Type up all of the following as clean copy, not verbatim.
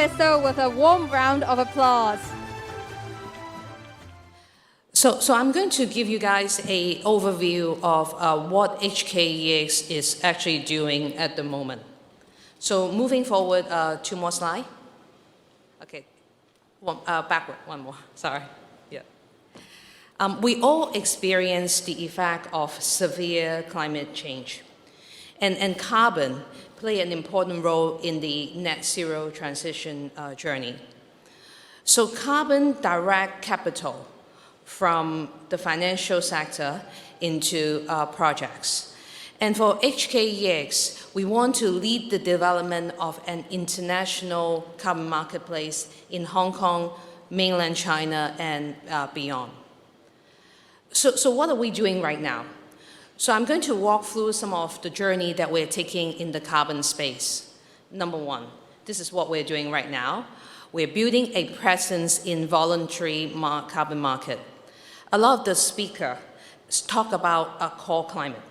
Crystal with a warm round of applause. So I'm going to give you guys an overview of what HKEX is actually doing at the moment. So moving forward, 2 more slides. Okay, backward, 1 more, sorry. Yeah. We all experience the effect of severe climate change. And carbon play an important role in the net zero transition journey. So carbon direct capital from the financial sector into projects. And for HKEX, we want to lead the development of an international carbon marketplace in Hong Kong, mainland China, and beyond. So what are we doing right now? So I'm going to walk through some of the journey that we're taking in the carbon space. Number 1, this is what we're doing right now. We're building a presence in voluntary carbon market. A lot of the speakers talk about a core climate.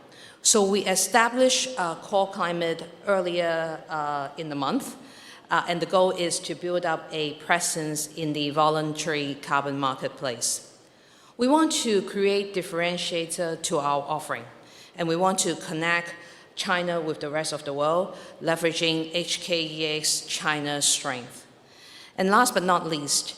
So we established a core climate earlier in the month, and the goal is to build up a presence in the voluntary carbon marketplace. We want to create differentiator to our offering, and we want to connect China with the rest of the world, leveraging HKEX China's strength. And last but not least,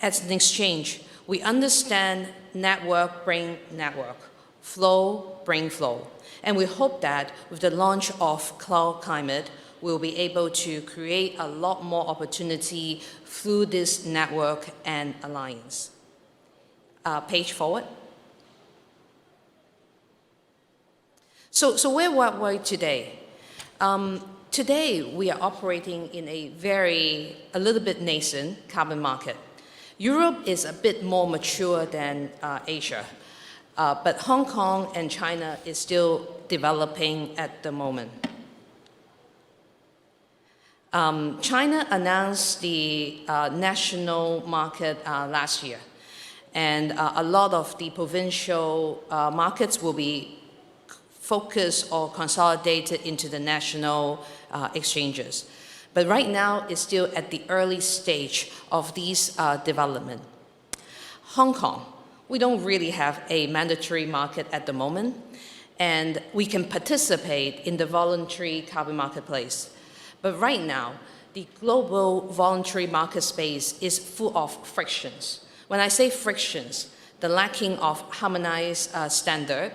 as an exchange, we understand network bring network, flow bring flow. And we hope that with the launch of Cloud Climate, we'll be able to create a lot more opportunity through this network and alliance. Page forward. So where were we today? Today, we are operating in a little bit nascent carbon market. Europe is a bit more mature than Asia, but Hong Kong and China is still developing at the moment. China announced the national market last year, and a lot of the provincial markets will be focused or consolidated into the national exchanges. But right now, it's still at the early stage of these development. Hong Kong, we don't really have a mandatory market at the moment, and we can participate in the voluntary carbon marketplace. But right now, the global voluntary market space is full of frictions. When I say frictions, the lacking of harmonized standard,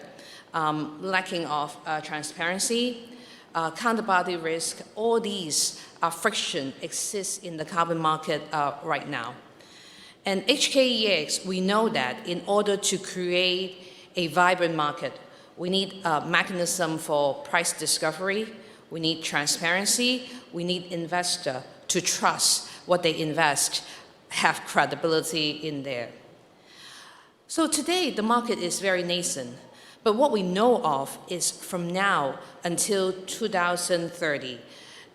lacking of transparency, counterparty risk, all these friction exist in the carbon market right now. And HKEX, we know that in order to create a vibrant market, we need a mechanism for price discovery, we need transparency, we need investor to trust what they invest, have credibility in there. So today, the market is very nascent, but what we know of is from now until 2030,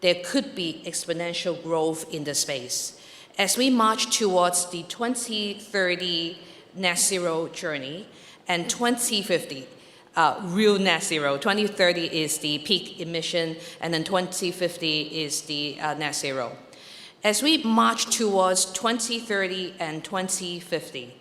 there could be exponential growth in the space. As we march towards the 2030 net zero journey and 2050, real net zero. 2030 is the peak emission, and then 2050 is the net zero. As we march towards 2030 and 2050,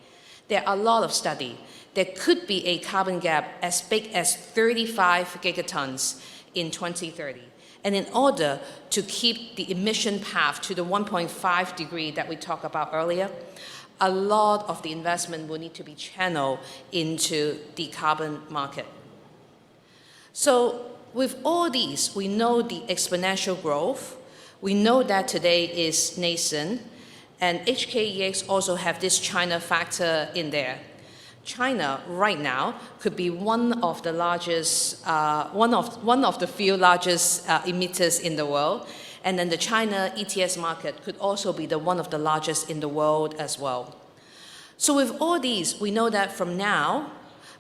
there are a lot of studies. There could be a carbon gap as big as 35 gigatons in 2030. And in order to keep the emission path to the 1.5 degree that we talked about earlier, a lot of the investment will need to be channeled into the carbon market. So with all these, we know the exponential growth. We know that today is nascent, and HKEX also have this China factor in there. China right now could be one of the largest, one of the few largest emitters in the world, and then the China ETS market could also be one of the largest in the world as well. So with all these, we know that from now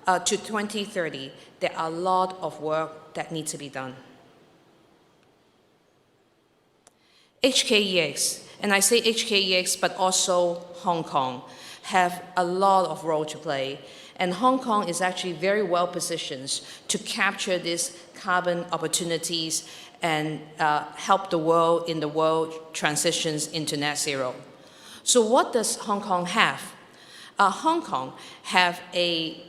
to 2030, there are a lot of work that needs to be done. HKEX, and I say HKEX, but also Hong Kong, have a lot of role to play. And Hong Kong is actually very well positioned to capture these carbon opportunities and help the world transitions into net zero. So what does Hong Kong have? Hong Kong have a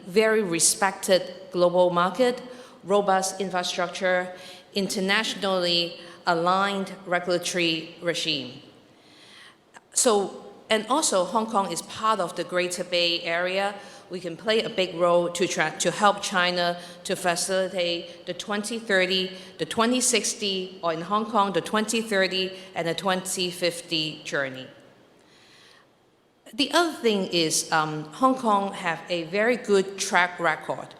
very respected global market, robust infrastructure, internationally aligned regulatory regime. And also Hong Kong is part of the Greater Bay Area. We can play a big role to help China to facilitate the 2030, the 2060, or in Hong Kong, the 2030 and the 2050 journey. The other thing is Hong Kong have a very good track record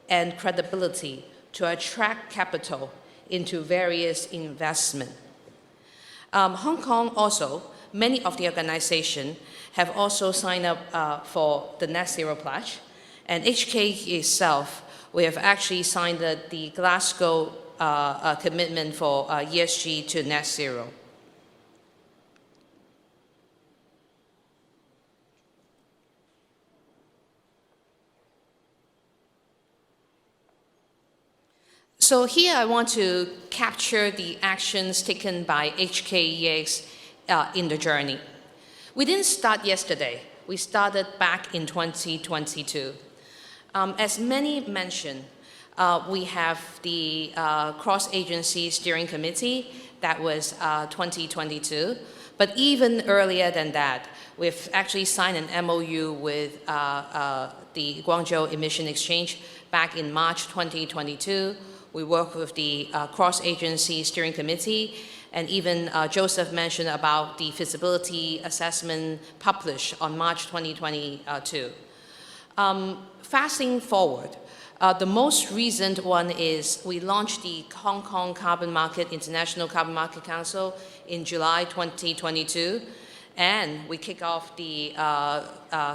and credibility to attract capital into various investment. Hong Kong also, many of the organizations have also signed up for the Net Zero Pledge, and HKEX itself, we have actually signed the Glasgow commitment for ESG to net zero. So here I want to capture the actions taken by HKEX in the journey. We didn't start yesterday. We started back in 2022. As many mentioned, we have the cross-agency steering committee that was 2022. But even earlier than that, we've actually signed an MOU with the Guangzhou Emission Exchange back in March 2022. We work with the cross-agency steering committee, and even Joseph mentioned about the feasibility assessment published on March 2022. Fasting forward, the most recent one is we launched the Hong Kong Carbon Market International Carbon Market Council in July 2022, and we kick off the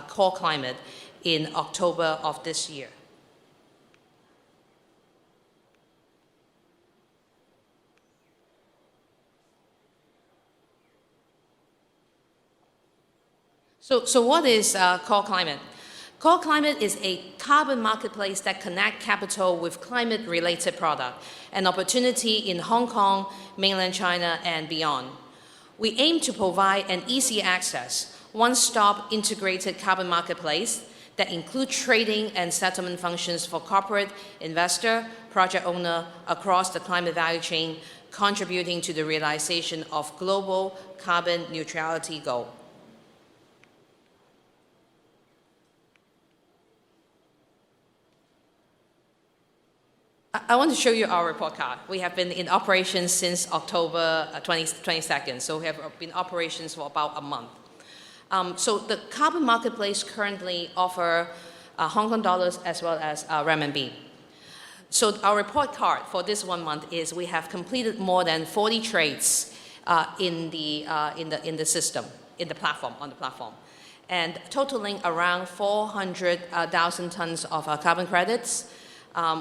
Core Climate in October of this year. So what is Core Climate? Core Climate is a carbon marketplace that connects capital with climate-related product and opportunity in Hong Kong, mainland China, and beyond. We aim to provide an easy access, one-stop integrated carbon marketplace that includes trading and settlement functions for corporate, investor, project owner across the climate value chain, contributing to the realization of global carbon neutrality goal. I want to show you our report card. We have been in operation since October 22nd, so we have been in operations for about a month. So the carbon marketplace currently offers Hong Kong dollars as well as renminbi. So our report card for this 1 month is we have completed more than 40 trades in the system, on the platform, and totaling around 400,000 tons of carbon credits.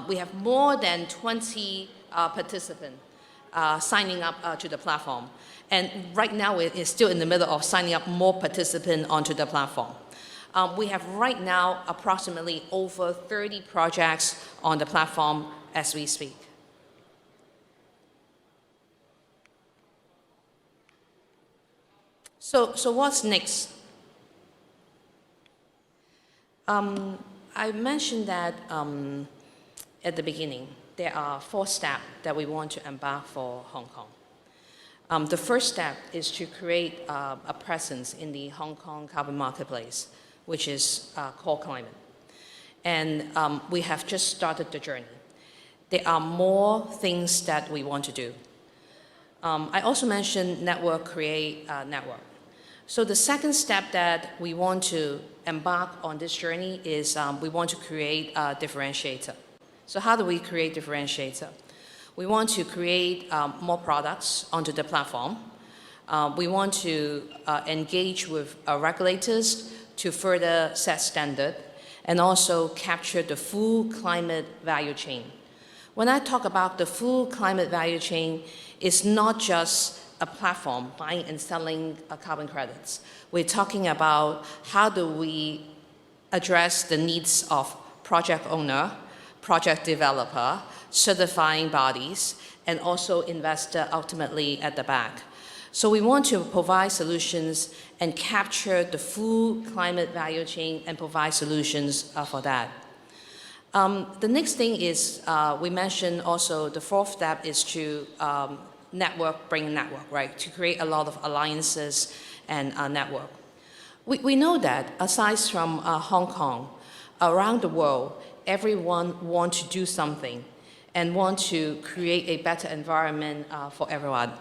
We have more than 20 participants signing up to the platform. And right now, we're still in the middle of signing up more participants onto the platform. We have right now approximately over 30 projects on the platform as we speak. So what's next? I mentioned that at the beginning, there are 4 steps that we want to embark for Hong Kong. The first step is to create a presence in the Hong Kong carbon marketplace, which is Core Climate. And we have just started the journey. There are more things that we want to do. I also mentioned network create network. So the second step that we want to embark on this journey is we want to create a differentiator. So how do we create differentiator? We want to create more products onto the platform. We want to engage with regulators to further set standard and also capture the full climate value chain. When I talk about the full climate value chain, it's not just a platform buying and selling carbon credits. We're talking about how do we address the needs of project owner, project developer, certifying bodies, and also investor ultimately at the back. So we want to provide solutions and capture the full climate value chain and provide solutions for that. The next thing is, we mentioned also the fourth step is to bring network, right? To create a lot of alliances and network. We know that aside from Hong Kong, around the world, everyone wants to do something and want to create a better environment for everyone.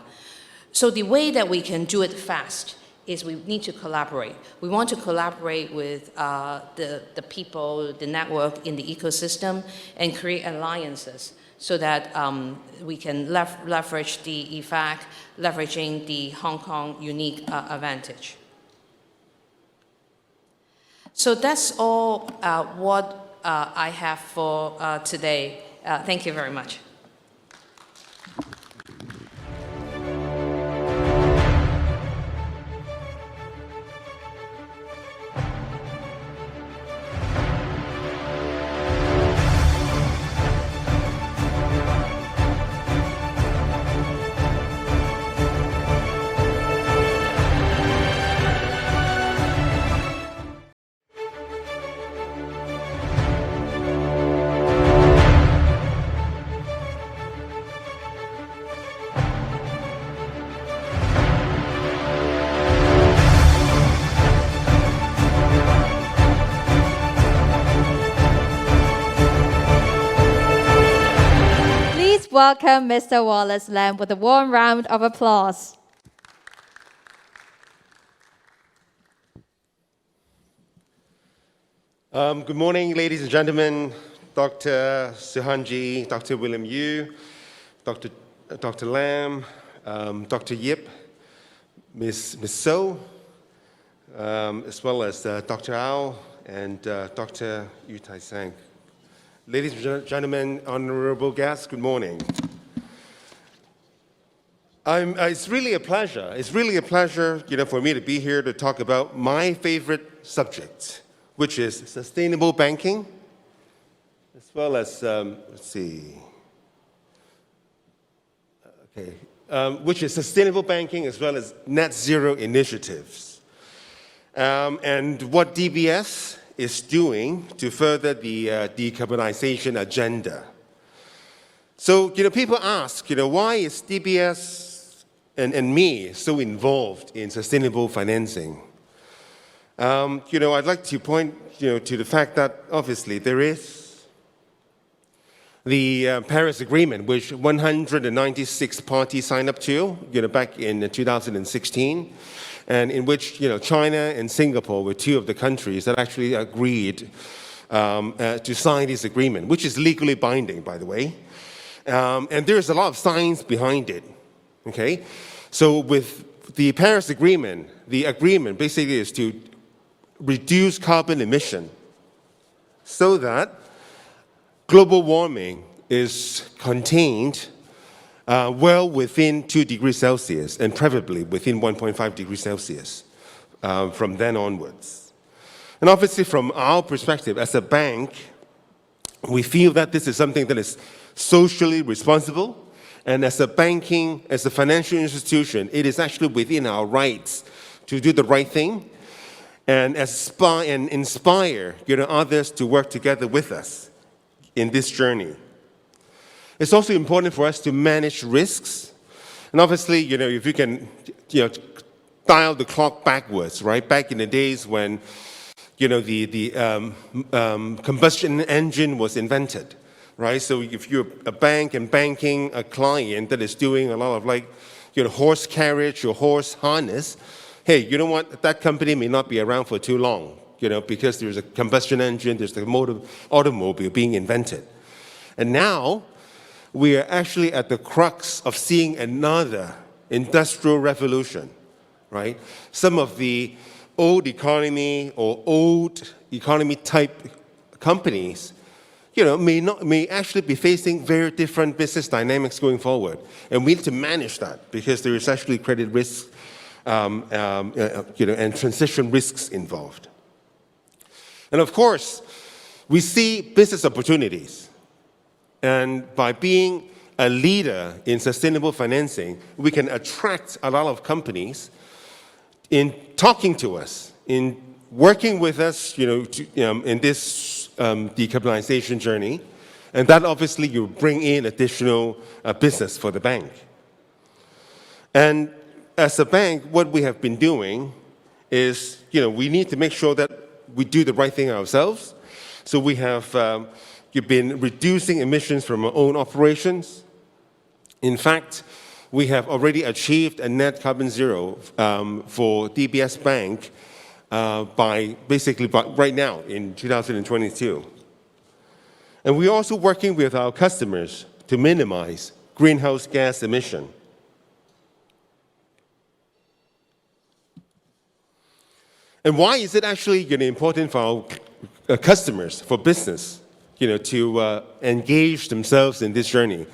So the way that we can do it fast is we need to collaborate. We want to collaborate with the people, the network in the ecosystem, and create alliances so that we can leverage the effect, leveraging the Hong Kong unique advantage. So that's all what I have for today. Thank you very much. Welcome Mr. Wallace Lam with a warm round of applause. Good morning, ladies and gentlemen, Dr. Suhanji, Dr. William Yu, Dr. Lam, Dr. Yip, Ms. So, as well as Dr. Ao and Dr. Yu Tai Sang. Ladies and gentlemen, honorable guests, good morning. It's really a pleasure. It's really a pleasure, for me to be here to talk about my favorite subject, which is sustainable banking, as well as which is sustainable banking as well as net zero initiatives, and what DBS is doing to further the decarbonization agenda. So, people ask, why is DBS and me so involved in sustainable financing? I'd like to point, to the fact that obviously there is the Paris Agreement, which 196 parties signed up to, back in 2016. And in which China and Singapore were two of the countries that actually agreed to sign this agreement, which is legally binding, by the way. And there's a lot of science behind it. Okay, so with the Paris Agreement, the agreement basically is to reduce carbon emission so that global warming is contained well within 2 degrees Celsius, and preferably within 1.5 degrees Celsius from then onwards. And obviously from our perspective as a bank, we feel that this is something that is socially responsible, and as a financial institution, it is actually within our rights to do the right thing and inspire others to work together with us in this journey. It's also important for us to manage risks. And obviously, if you can, dial the clock backwards, right? Back in the days when, the combustion engine was invented, right? So if you're a bank and banking a client that is doing a lot of horse carriage or horse harness, hey, you know what? That company may not be around for too long, because there's a combustion engine, there's the automobile being invented. And now, we are actually at the crux of seeing another industrial revolution, right? Some of the old economy or old economy type companies, may actually be facing very different business dynamics going forward. And we need to manage that because there is actually credit risk, and transition risks involved. And of course, we see business opportunities. And by being a leader in sustainable financing, we can attract a lot of companies in talking to us, in working with us, in this decarbonization journey. And that obviously you bring in additional business for the bank. And as a bank, what we have been doing is, we need to make sure that we do the right thing ourselves. So we have been reducing emissions from our own operations. In fact, we have already achieved a net carbon zero for DBS Bank by right now in 2022. And we're also working with our customers to minimize greenhouse gas emission. And why is it actually important for our customers, for business, to engage themselves in this journey?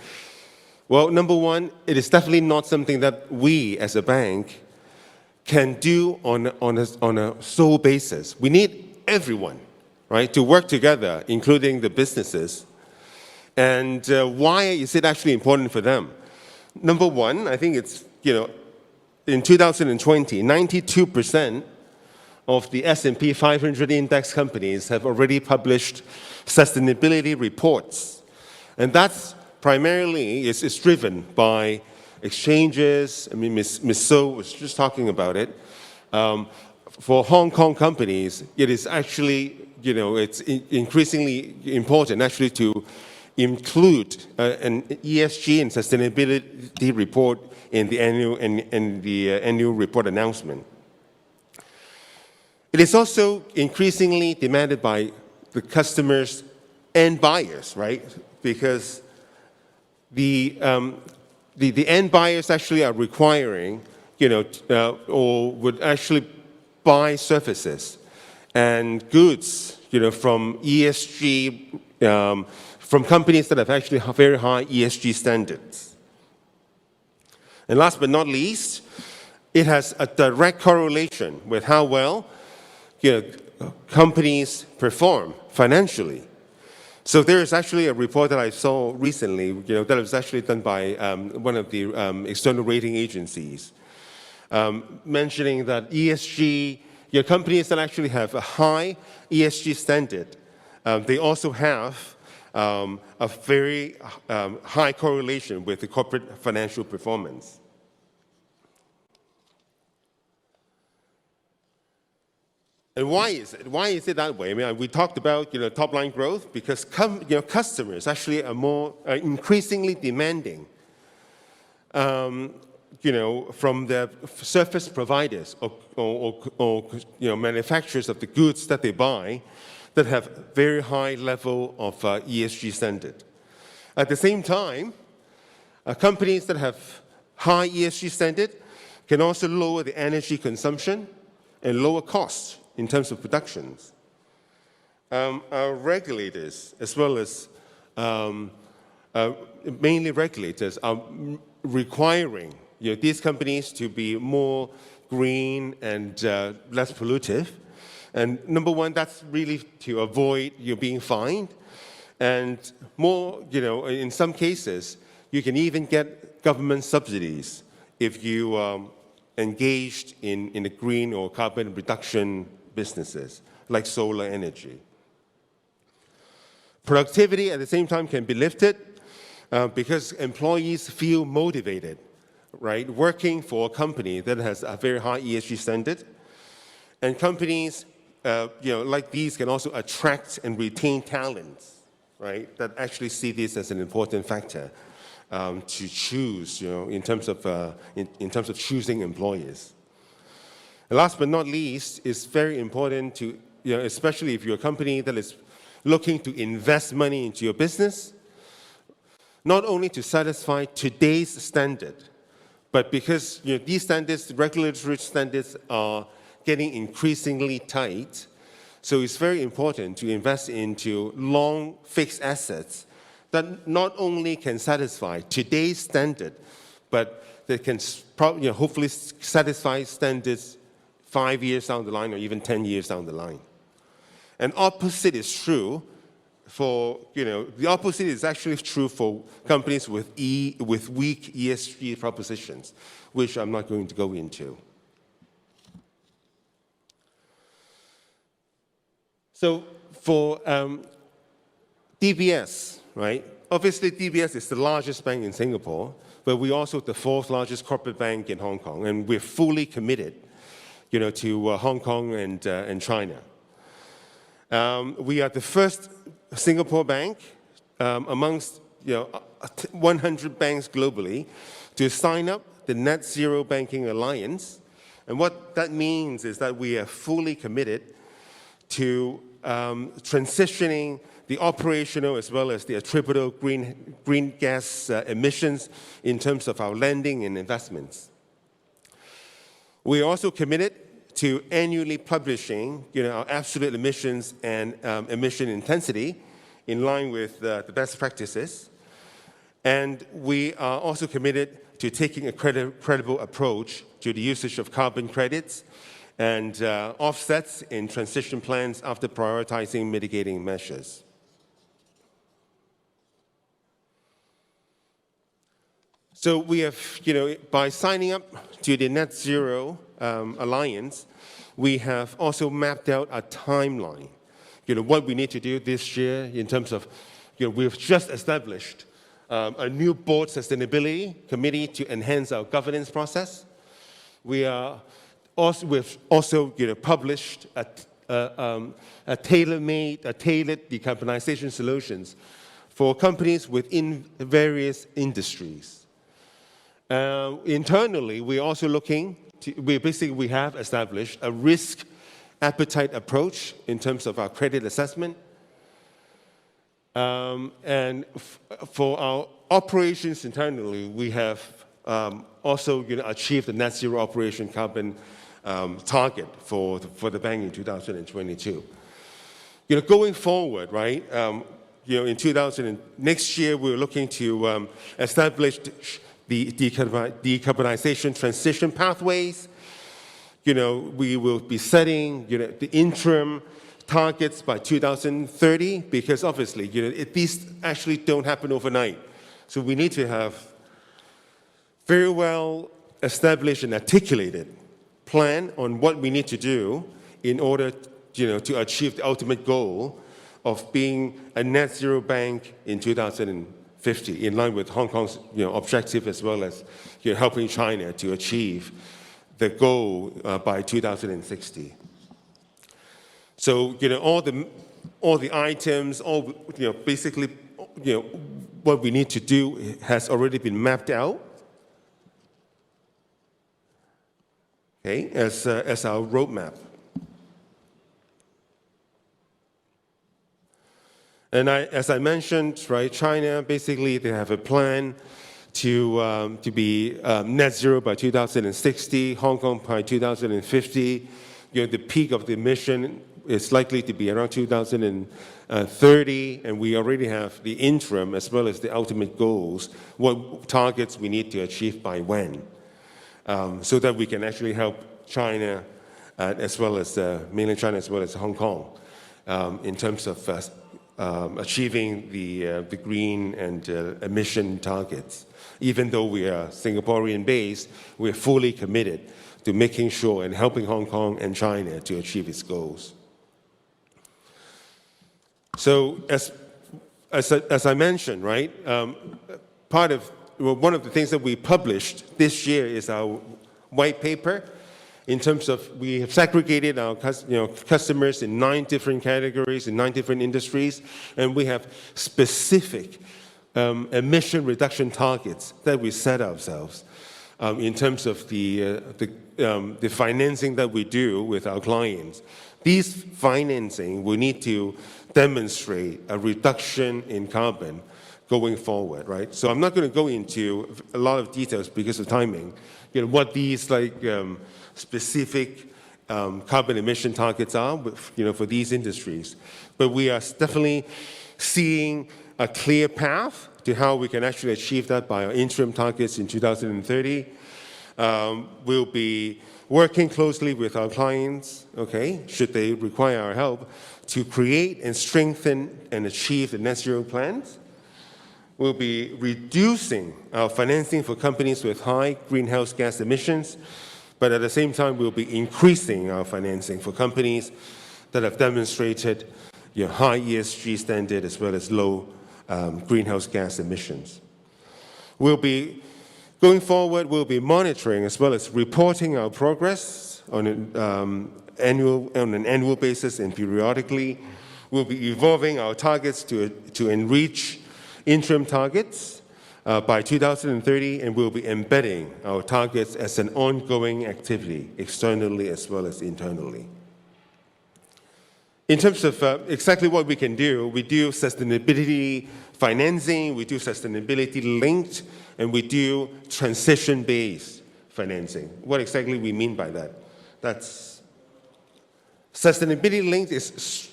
Well, number one, it is definitely not something that we as a bank can do on a sole basis. We need everyone, right, to work together, including the businesses. And why is it actually important for them? Number one, I think it's, in 2020, 92% of the S&P 500 index companies have already published sustainability reports. And that's primarily is driven by exchanges. I mean, Ms. So was just talking about it. For Hong Kong companies, it is actually, it's increasingly important actually to include an ESG and sustainability report in the annual report announcement. It is also increasingly demanded by the customers and buyers, right? Because the end buyers actually are requiring, or would actually buy services and goods, from ESG, from companies that have actually very high ESG standards. And last but not least, it has a direct correlation with how well companies perform financially. So there is actually a report that I saw recently, that was actually done by one of the external rating agencies, mentioning that ESG, companies that actually have a high ESG standard, they also have a very high correlation with the corporate financial performance. And why is it? Why is it that way? I mean, we talked about top-line growth because customers actually are increasingly demanding, from the service providers or manufacturers of the goods that they buy that have very high level of ESG standard. At the same time, companies that have high ESG standard can also lower the energy consumption and lower costs in terms of productions. Our regulators, as well as mainly regulators, are requiring these companies to be more green and less pollutive. And number one, that's really to avoid you being fined. And more, in some cases, you can even get government subsidies if you engaged in the green or carbon reduction businesses, like solar energy. Productivity at the same time can be lifted because employees feel motivated, right, working for a company that has a very high ESG standard. And companies, like these can also attract and retain talents, right, that actually see this as an important factor to choose, in terms of choosing employees. And last but not least, it's very important to, especially if you're a company that is looking to invest money into your business, not only to satisfy today's standard, but because these standards, regulatory standards, are getting increasingly tight. So it's very important to invest into long fixed assets that not only can satisfy today's standard, but that can hopefully satisfy standards 5 years down the line or even 10 years down the line. And opposite is true for, the opposite is actually true for companies with weak ESG propositions, which I'm not going to go into. So for DBS, right? Obviously, DBS is the largest bank in Singapore, but we're also the 4th largest corporate bank in Hong Kong, and we're fully committed, to Hong Kong and China. We are the first Singapore bank amongst 100 banks globally to sign up the Net Zero Banking Alliance, and what that means is that we are fully committed to transitioning the operational as well as the attributable green gas emissions in terms of our lending and investments. We are also committed to annually publishing our absolute emissions and emission intensity in line with the best practices. And we are also committed to taking a credible approach to the usage of carbon credits and offsets in transition plans after prioritizing mitigating measures. So we have, by signing up to the Net Zero Alliance, we have also mapped out a timeline, what we need to do this year in terms of, we've just established a new board sustainability committee to enhance our governance process. We've also published a tailored decarbonization solutions for companies within various industries. Internally, we're also looking to, we have established a risk appetite approach in terms of our credit assessment. And for our operations internally, we have also achieved the net zero operation carbon target for the bank in 2022. Going forward, right? Next year, we're looking to establish the decarbonization transition pathways. We will be setting, the interim targets by 2030, because obviously, these actually don't happen overnight. So we need to have very well established and articulated plan on what we need to do in order, to achieve the ultimate goal of being a net zero bank in 2050, in line with Hong Kong's, objective, as well as, helping China to achieve the goal by 2060. So, all the items, basically, what we need to do has already been mapped out, okay, as our roadmap. And as I mentioned, right, China, basically, they have a plan to be net zero by 2060, Hong Kong by 2050. The peak of the emission is likely to be around 2030, and we already have the interim as well as the ultimate goals, what targets we need to achieve by when, so that we can actually help China, as well as mainland China, as well as Hong Kong, in terms of achieving the green and emission targets. Even though we are Singaporean-based, we're fully committed to making sure and helping Hong Kong and China to achieve its goals. So as I mentioned, right, one of the things that we published this year is our white paper. In terms of, we have segregated our customers in 9 different categories, in 9 different industries, and we have specific emission reduction targets that we set ourselves in terms of the financing that we do with our clients. These financing, we need to demonstrate a reduction in carbon going forward, right? So I'm not going to go into a lot of details because of timing, what these specific carbon emission targets are, for these industries. But we are definitely seeing a clear path to how we can actually achieve that by our interim targets in 2030. We'll be working closely with our clients, okay, should they require our help, to create and strengthen and achieve the net zero plans. We'll be reducing our financing for companies with high greenhouse gas emissions, but at the same time, we'll be increasing our financing for companies that have demonstrated high ESG standard as well as low greenhouse gas emissions. Going forward, we'll be monitoring as well as reporting our progress on an annual basis and periodically. We'll be evolving our targets to enrich interim targets by 2030, and we'll be embedding our targets as an ongoing activity, externally as well as internally. In terms of exactly what we can do, we do sustainability financing, we do sustainability-linked, and we do transition-based financing. What exactly we mean by that? That's sustainability-linked is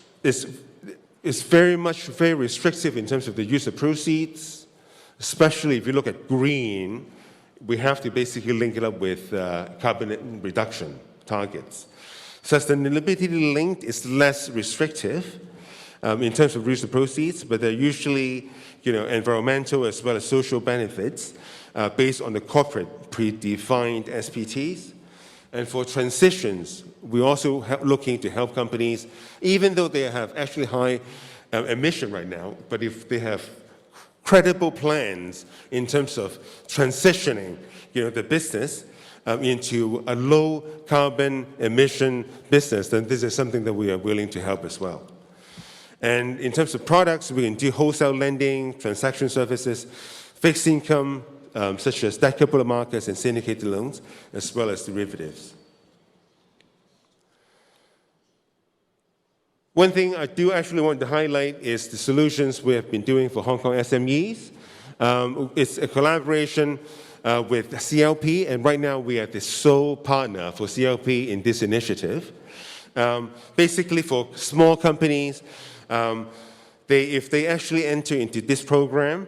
very restrictive in terms of the use of proceeds, especially if you look at green. We have to basically link it up with carbon reduction targets. Sustainability-linked is less restrictive in terms of use of proceeds, but they're usually environmental as well as social benefits based on the corporate predefined SPTs. And for transitions, we're also looking to help companies, even though they have actually high emission right now, but if they have credible plans in terms of transitioning the business into a low carbon emission business, then this is something that we are willing to help as well. And in terms of products, we can do wholesale lending, transaction services, fixed income, such as debt capital markets and syndicated loans, as well as derivatives. One thing I do actually want to highlight is the solutions we have been doing for Hong Kong SMEs. It's a collaboration with CLP, and right now we are the sole partner for CLP in this initiative. Basically, for small companies, if they actually enter into this program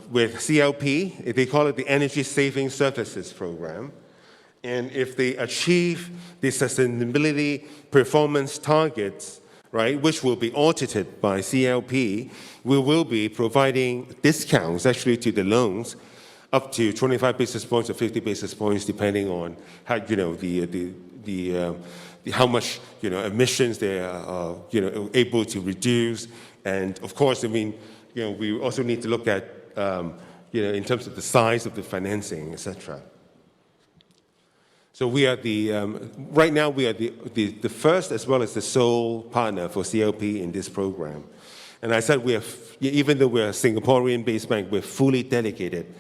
with CLP, they call it the Energy Saving Services Program. And if they achieve the sustainability performance targets, right, which will be audited by CLP, we will be providing discounts actually to the loans up to 25 basis points or 50 basis points, depending on how how much emissions they are able to reduce. And of course, I mean, we also need to look at in terms of the size of the financing, etc. So we are right now we are the first as well as the sole partner for CLP in this program. And I said even though we're a Singaporean-based bank, we're fully dedicated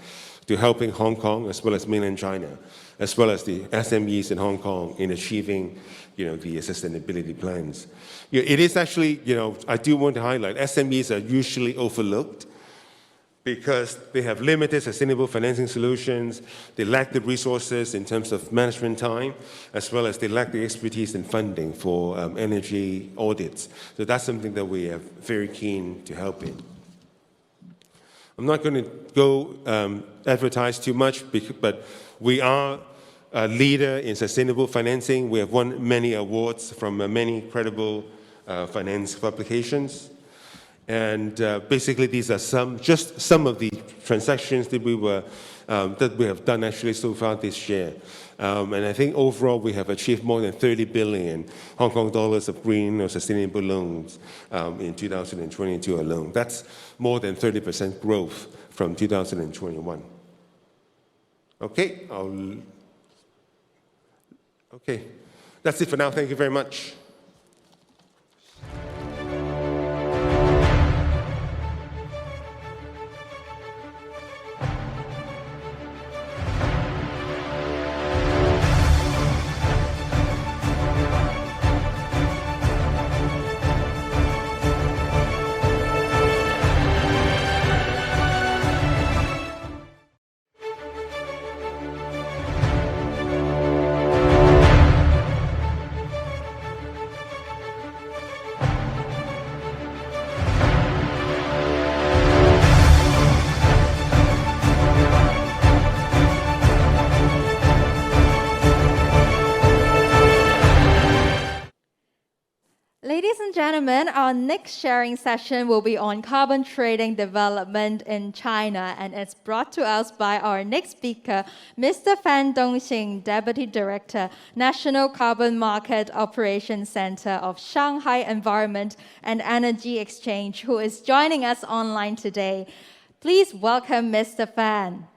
to helping Hong Kong as well as mainland China, as well as the SMEs in Hong Kong in achieving the sustainability plans. It is actually, I do want to highlight, SMEs are usually overlooked because they have limited sustainable financing solutions, they lack the resources in terms of management time, as well as they lack the expertise and funding for energy audits. So that's something that we are very keen to help in. I'm not going to go advertise too much, but we are a leader in sustainable financing. We have won many awards from many credible finance publications. And basically, these are just some of the transactions that we have done actually so far this year. And I think overall we have achieved more than 30 billion Hong Kong dollars of green or sustainable loans in 2022 alone. That's more than 30% growth from 2021. Okay, that's it for now. Thank you very much. gentlemen, our next sharing session will be on carbon trading development in China, and it's brought to us by our next speaker, Mr. Fan Dongxing, Deputy Director, National Carbon Market Operations Center of Shanghai Environment and Energy Exchange, who is joining us online today. Please welcome Mr. Fan.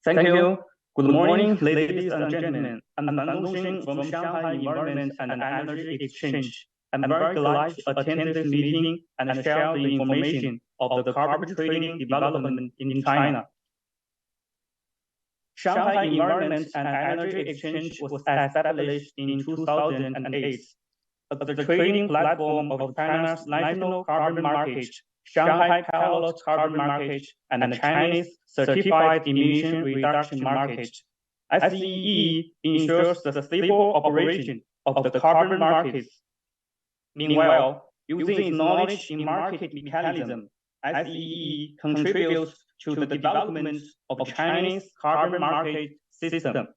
Thank you. Good morning, ladies and gentlemen. I'm Fan Dongxing from Shanghai Environment and Energy Exchange. I'm very glad to attend this meeting and share the information of the carbon trading development in China. Shanghai Environment and Energy Exchange was established in 2008 as the trading platform of China's national carbon market, Shanghai Pilot Carbon Market, and the Chinese Certified Emission Reduction Market. SCE ensures the stable operation of the carbon markets. Meanwhile, using its knowledge in market mechanism, SCE contributes to the development of Chinese carbon market system.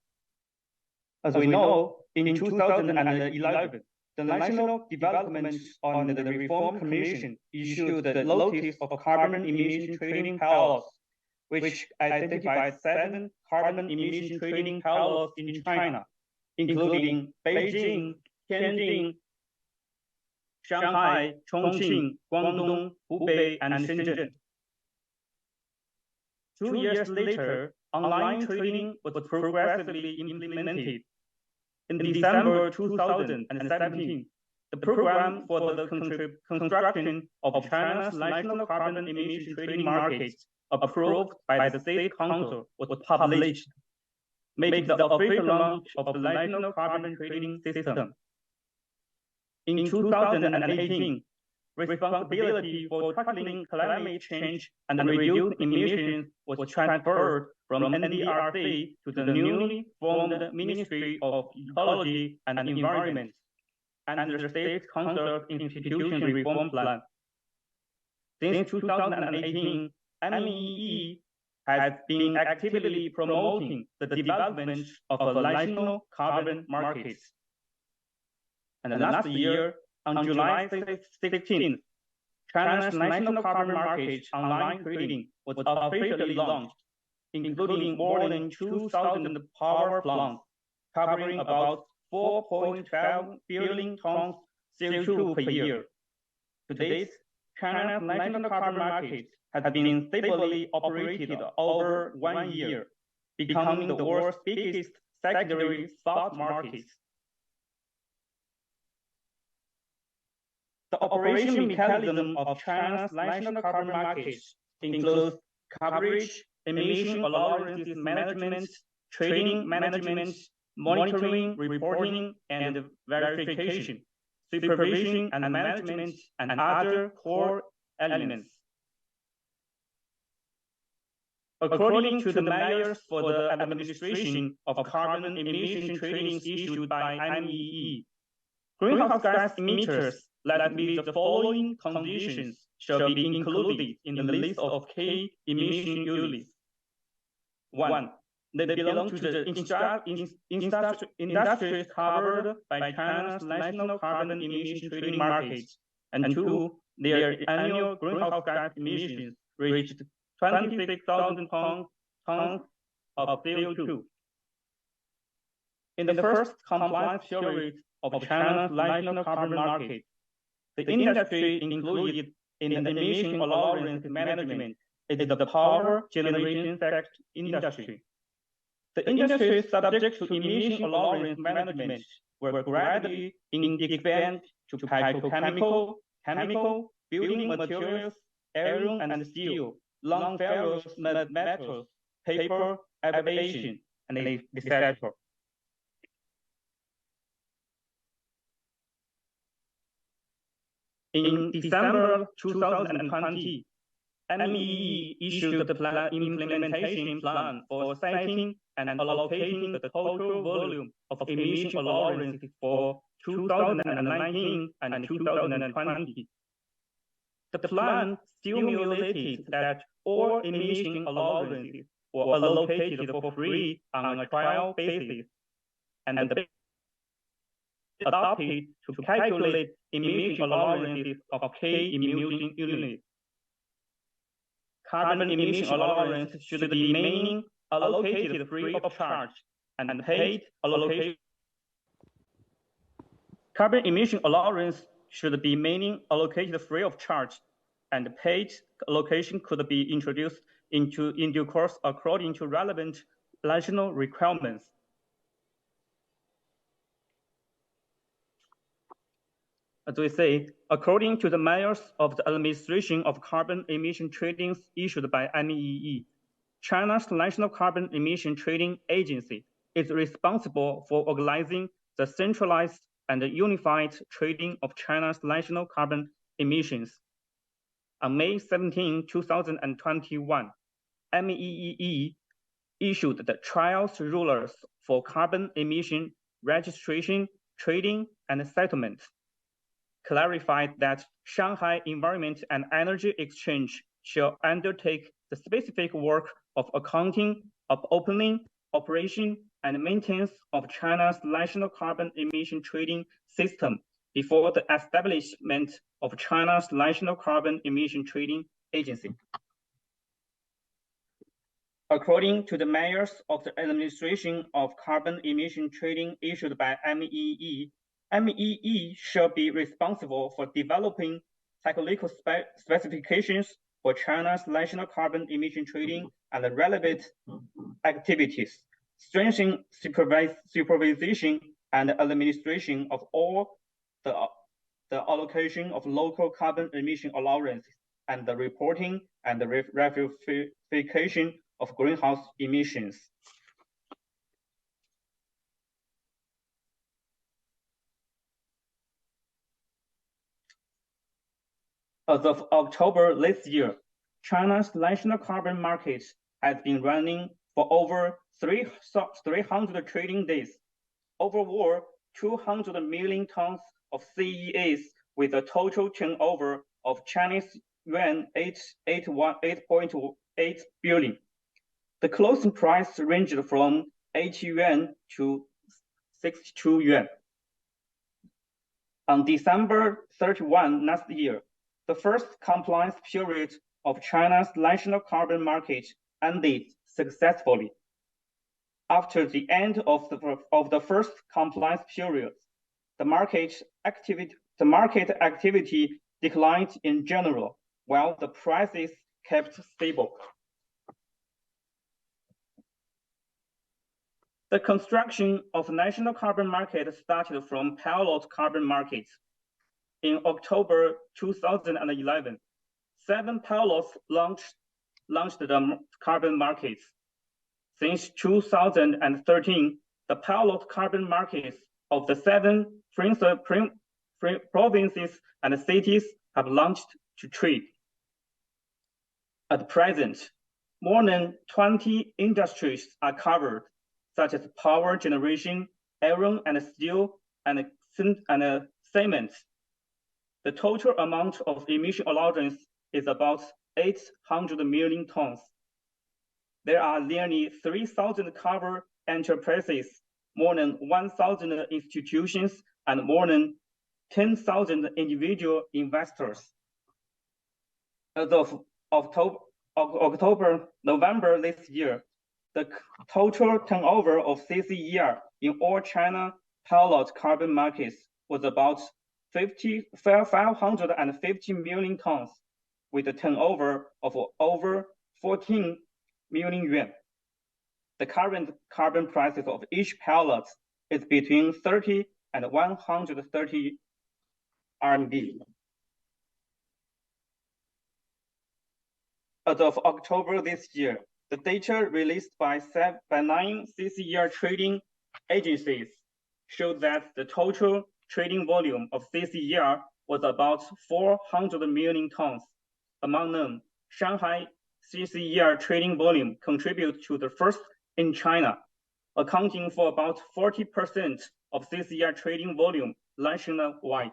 As we know, in 2011, the National Development on the Reform Commission issued the Notice of Carbon Emission Trading Powers, which identified 7 carbon emission trading powers in China, including Beijing, Tianjin, Shanghai, Chongqing, Guangdong, Hubei, and Shenzhen. 2 years later, online trading was progressively implemented. In December 2017, the program for the construction of China's national carbon emission trading market, approved by the State Council, was published, making the official launch of the national carbon trading system. In 2018, responsibility for tackling climate change and reduce emissions was transferred from NDRC to the newly formed Ministry of Ecology and Environment and the State Council Institution Reform Plan. Since 2018, MEE has been actively promoting the development of a national carbon market. And last year, on July 16th, China's national carbon market online trading was officially launched, including more than 2,000 power plants, covering about 4.5 billion tons CO2 per year. To date, China's national carbon market has been stably operated over 1 year, becoming the world's biggest secondary spot market. The operation mechanism of China's national carbon market includes coverage, emission allowances management, trading management, monitoring, reporting, and verification, supervision and management, and other core elements. According to the measures for the administration of carbon emission trading issued by MEE, greenhouse gas emitters that meet the following conditions shall be included in the list of key emission units. 1. They belong to the industries covered by China's national carbon emission trading market. And 2, their annual greenhouse gas emissions reached 26,000 tons of CO2. In the first compliance period of China's national carbon market, the industry included in the emission allowance management is the power generation sector industry. The industry subject to emission allowance management will gradually expand to petrochemical, chemical, building materials, iron and steel, non-ferrous metals, paper, aviation, and etc. In December 2020, MEE issued the implementation plan for setting and allocating the total volume of emission allowances for 2019 and 2020. The plan stimulated that all emission allowances were allocated for free on a trial basis, and the adopted to calculate emission allowances of key emission units. Carbon emission allowance should be mainly allocated free of charge and paid allocation. Carbon emission allowance should be mainly allocated free of charge, and paid allocation could be introduced in due course according to relevant national requirements. As we say, according to the measures of the Administration of Carbon Emission Trading issued by MEEE, China's National Carbon Emission Trading Agency is responsible for organizing the centralized and unified trading of China's national carbon emissions. On May 17, 2021, MEEE issued the trials rulers for carbon emission registration, trading, and settlement, clarified that Shanghai Environment and Energy Exchange shall undertake the specific work of accounting, of opening, operation, and maintenance of China's national carbon emission trading system before the establishment of China's National Carbon Emission Trading Agency. According to the measures of the Administration of Carbon Emission Trading issued by MEEE, MEEE shall be responsible for developing technical specifications for China's national carbon emission trading and relevant activities, strengthening supervision and administration of all the allocation of local carbon emission allowances and the reporting and the verification of greenhouse emissions. As of October this year, China's national carbon market has been running for over 300 trading days, overall 200 million tons of CEAs with a total turnover of Chinese yuan 8.8 billion. The closing price ranged from 80 yuan to 62 yuan. On December 31 last year, the first compliance period of China's national carbon market ended successfully. After the end of the first compliance period, the market activity declined in general, while the prices kept stable. The construction of national carbon market started from pilot carbon markets. In October 2011, 7 pilots launched the carbon markets. Since 2013, the pilot carbon markets of the 7 provinces and cities have launched to trade. At present, more than 20 industries are covered, such as power generation, iron and steel, and cement. The total amount of emission allowance is about 800 million tons. There are nearly 3,000 covered enterprises, more than 1,000 institutions, and more than 10,000 individual investors. As of November this year, the total turnover of CCER in all China pilot carbon markets was about 550 million tons, with a turnover of over 14 million yuan. The current carbon prices of each pilot is between 30 and 130 RMB. As of October this year, the data released by 9 CCER trading agencies showed that the total trading volume of CCER was about 400 million tons. Among them, Shanghai CCER trading volume contributes to the first in China, accounting for about 40% of CCER trading volume nationwide.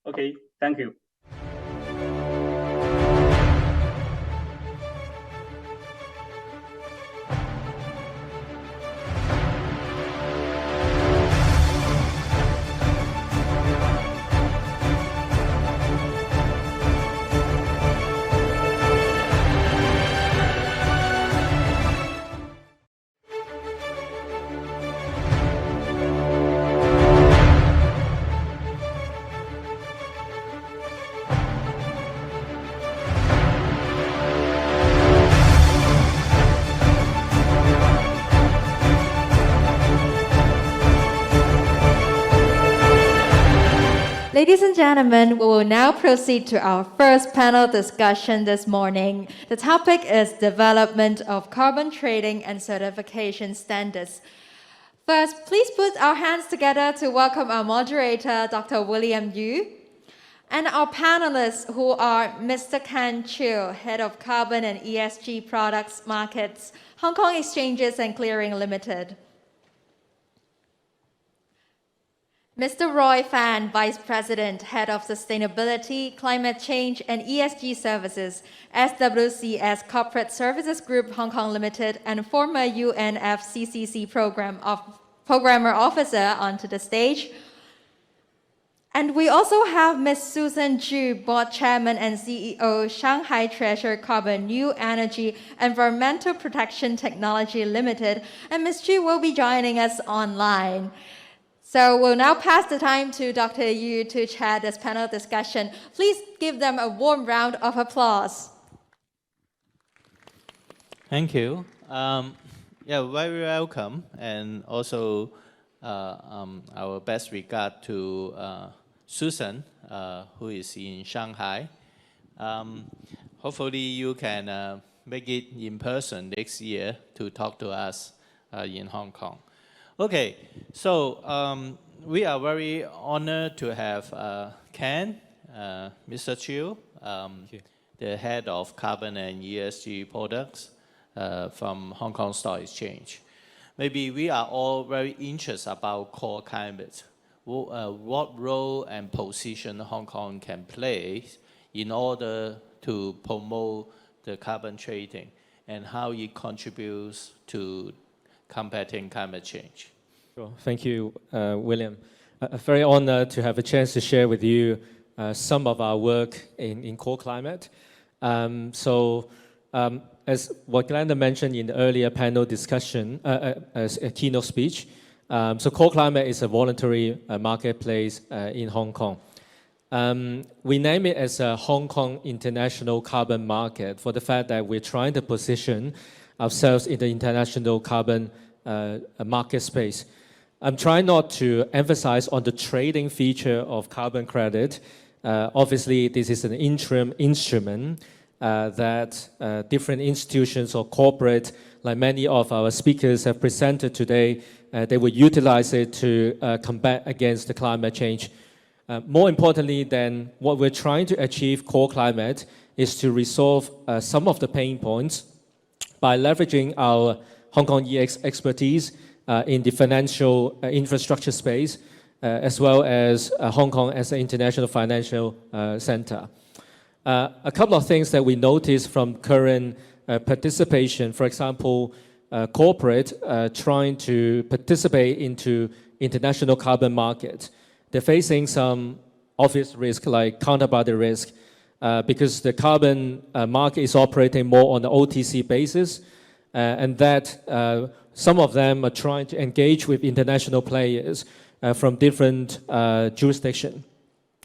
Okay, thank you. Ladies and gentlemen, we will now proceed to our first panel discussion this morning. The topic is development of carbon trading and certification standards. First, please put our hands together to welcome our moderator, Dr. William Yu, and our panelists who are Mr. Ken Chiu, Head of Carbon and ESG Products Markets, Hong Kong Exchanges and Clearing Limited. Mr. Roy Fan, Vice President, Head of Sustainability, Climate Change and ESG Services, SWCS Corporate Services Group Hong Kong Limited, and former UNFCCC Programmer Officer onto the stage. And we also have Ms. Susan Zhu, Board Chairman and CEO, Shanghai Treasure Carbon New Energy Environmental Protection Technology Limited, and Ms. Zhu will be joining us online. So we'll now pass the time to Dr. Yu to chair this panel discussion. Please give them a warm round of applause. Thank you. Yeah, very welcome, and also our best regard to Susan, who is in Shanghai. Hopefully you can make it in person next year to talk to us in Hong Kong. Okay, so we are very honored to have Ken, Mr. Chiu, the head of carbon and ESG products from Hong Kong Stock Exchange. Maybe we are all very interested about core climate. What role and position Hong Kong can play in order to promote the carbon trading and how it contributes to combating climate change. Sure. Thank you, William. Very honored to have a chance to share with you some of our work in core climate. As what Glenda mentioned in the earlier panel discussion, as a keynote speech, so core climate is a voluntary marketplace in Hong Kong. We name it as a Hong Kong International Carbon Market for the fact that we're trying to position ourselves in the international carbon market space. I'm trying not to emphasize on the trading feature of carbon credit. Obviously, this is an interim instrument that different institutions or corporate, like many of our speakers have presented today, they will utilize it to combat against the climate change. More importantly than what we're trying to achieve core climate is to resolve some of the pain points by leveraging our Hong Kong EX expertise in the financial infrastructure space, as well as Hong Kong as an international financial center. A couple of things that we noticed from current participation, for example, corporate trying to participate into international carbon market. They're facing some obvious risk like counterparty risk because the carbon market is operating more on the OTC basis and that some of them are trying to engage with international players from different jurisdictions.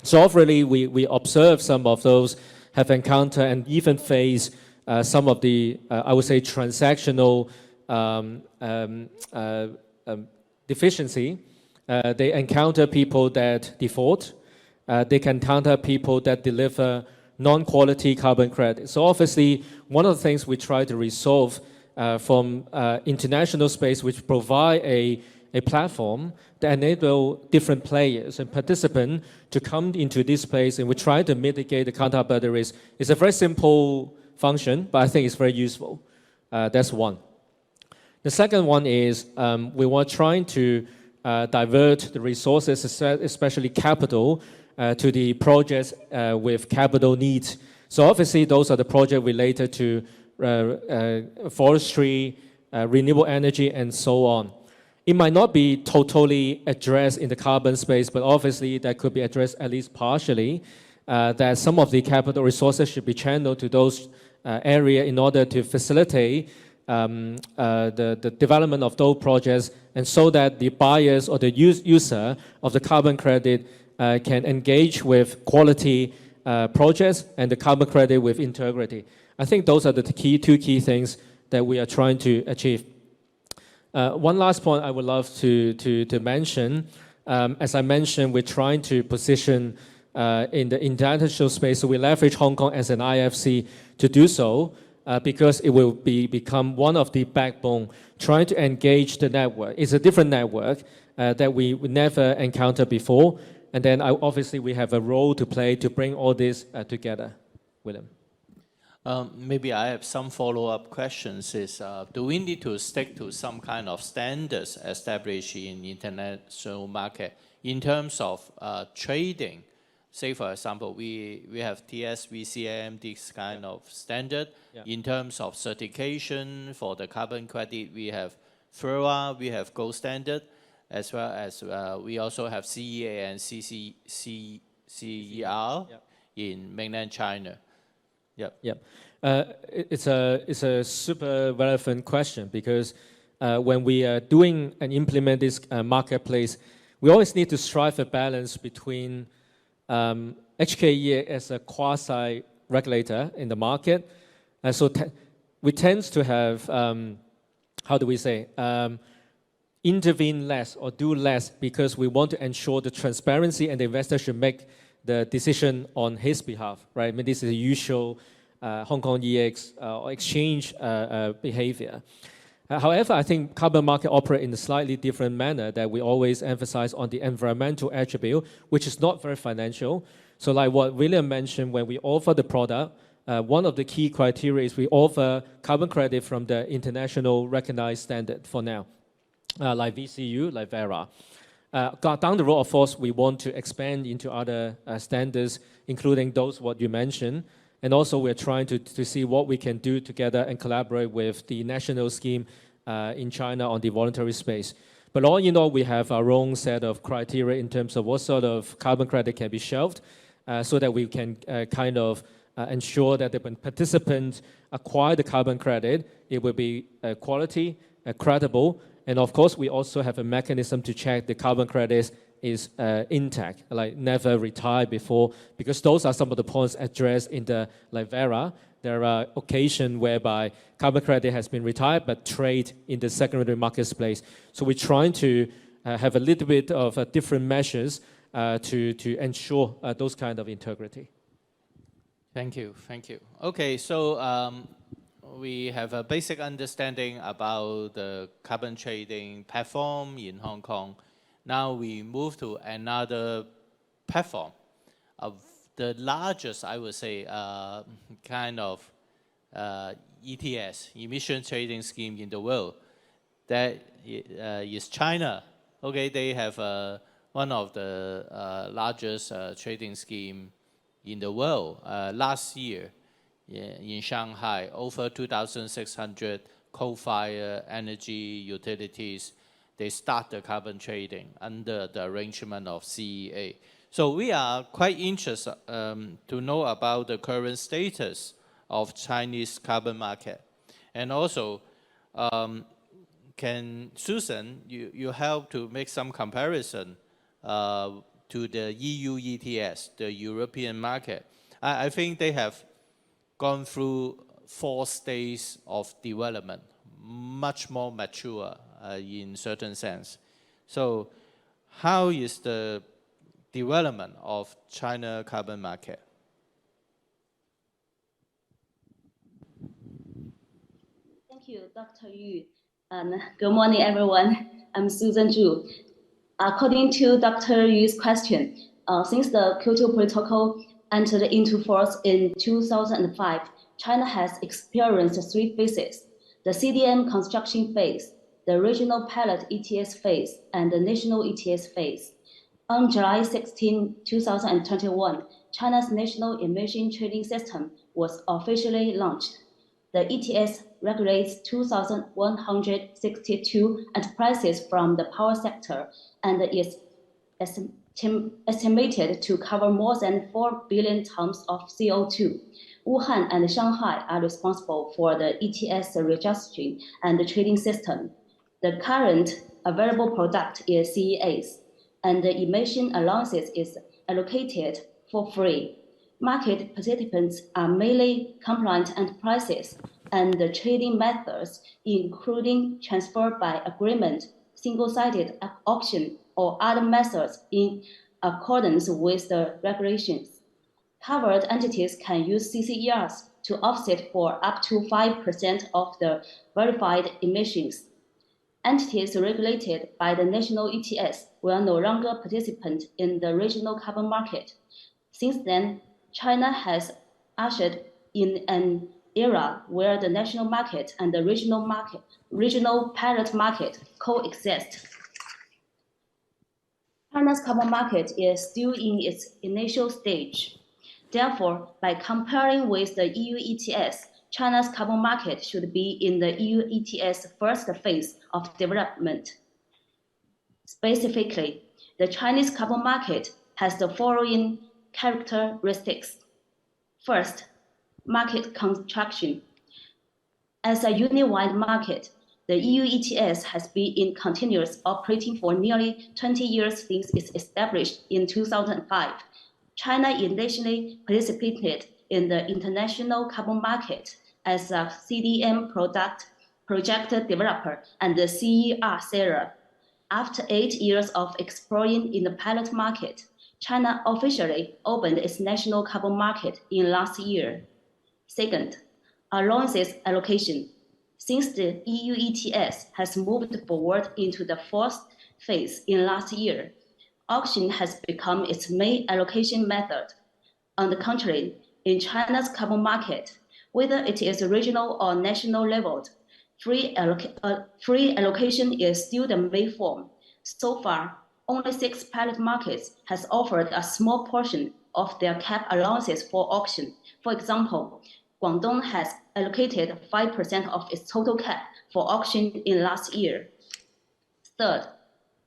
So obviously we observe some of those have encountered and even face some of the, I would say, transactional deficiency. They encounter people that default. They can encounter people that deliver non-quality carbon credit. So obviously, one of the things we try to resolve from international space, which provide a platform that enable different players and participants to come into this place, and we try to mitigate the counterparty risk. It's a very simple function, but I think it's very useful. That's one. The second one is we were trying to divert the resources, especially capital, to the projects with capital needs. So obviously, those are the projects related to forestry, renewable energy, and so on. It might not be totally addressed in the carbon space, but obviously that could be addressed at least partially, that some of the capital resources should be channeled to those areas in order to facilitate the development of those projects, and so that the buyers or the user of the carbon credit can engage with quality projects and the carbon credit with integrity. I think those are the two key things that we are trying to achieve. One last point I would love to mention, as I mentioned, we're trying to position in the international space. So we leverage Hong Kong as an IFC to do so because it will become one of the backbone trying to engage the network. It's a different network that we never encountered before. And then obviously we have a role to play to bring all this together. William. Maybe I have some follow-up questions. Do we need to stick to some kind of standards established in international market in terms of trading? Say, for example, we have TS, VCM, this kind of standard. Yeah. In terms of certification for the carbon credit, we have FERA, we have gold standard, as well as we also have CEA and CER in mainland China. Yep. Yep. It's a super relevant question because when we are doing and implement this marketplace, we always need to strive a balance between HKEX as a quasi-regulator in the market. So we tend to have, how do we say, intervene less or do less because we want to ensure the transparency and the investor should make the decision on his behalf, right? I mean, this is the usual Hong Kong EX or exchange behavior. However, I think carbon market operate in a slightly different manner that we always emphasize on the environmental attribute, which is not very financial. So like what William mentioned, when we offer the product, one of the key criteria is we offer carbon credit from the international recognized standard for now, like VCU, like VERA. Down the road, of course, we want to expand into other standards, including those what you mentioned. And also, we're trying to see what we can do together and collaborate with the national scheme in China on the voluntary space. But all in all, we have our own set of criteria in terms of what sort of carbon credit can be shelved so that we can kind of ensure that when participants acquire the carbon credit, it will be quality, credible. And of course, we also have a mechanism to check the carbon credits is intact, like never retired before, because those are some of the points addressed in the like VERA. There are occasions whereby carbon credit has been retired but trade in the secondary marketplace. So we're trying to have a little bit of different measures to ensure those kind of integrity. Thank you, thank you. Okay, so we have a basic understanding about the carbon trading platform in Hong Kong. Now we move to another platform of the largest, I would say, kind of ETS, emission trading scheme in the world. That is China. Okay, they have one of the largest trading scheme in the world. Last year in Shanghai, over 2,600 coal-fired energy utilities, they start the carbon trading under the arrangement of CEA. So we are quite interested to know about the current status of Chinese carbon market. And also, can Susan, you help to make some comparison to the EU ETS, the European market? I think they have gone through 4 stages of development, much more mature in certain sense. So how is the development of China carbon market? Thank you, Dr. Yu. And good morning, everyone. I'm Susan Zhu. According to Dr. Yu's question, since the Kyoto Protocol entered into force in 2005, China has experienced 3 phases: the CDM construction phase, the regional pilot ETS phase, and the national ETS phase. On July 16, 2021, China's national emission trading system was officially launched. The ETS regulates 2,162 enterprises from the power sector and is estimated to cover more than 4 billion tons of CO2. Wuhan and Shanghai are responsible for the ETS registering and the trading system. The current available product is CEAs, and the emission allowances is allocated for free. Market participants are mainly compliant enterprises, and the trading methods, including transfer by agreement, single-sided auction, or other methods in accordance with the regulations. Covered entities can use CCERs to offset for up to 5% of the verified emissions. Entities regulated by the national ETS will no longer participate in the regional carbon market. Since then, China has ushered in an era where the national market and the regional pilot market coexist. China's carbon market is still in its initial stage. Therefore, by comparing with the EU ETS, China's carbon market should be in the EU ETS first phase of development. Specifically, the Chinese carbon market has the following characteristics. First, market construction. As a unified market, the EU ETS has been in continuous operating for nearly 20 years since its established in 2005. China initially participated in the international carbon market as a CDM project developer and the CER seller. After 8 years of exploring in the pilot market, China officially opened its national carbon market in last year. Second, allowances allocation. Since the EU ETS has moved forward into the fourth phase in last year, auction has become its main allocation method. On the contrary, in China's carbon market, whether it is regional or national leveled, free allocation is still the main form. So far, only 6 pilot markets has offered a small portion of their cap allowances for auction. For example, Guangdong has allocated 5% of its total cap for auction in last year. Third,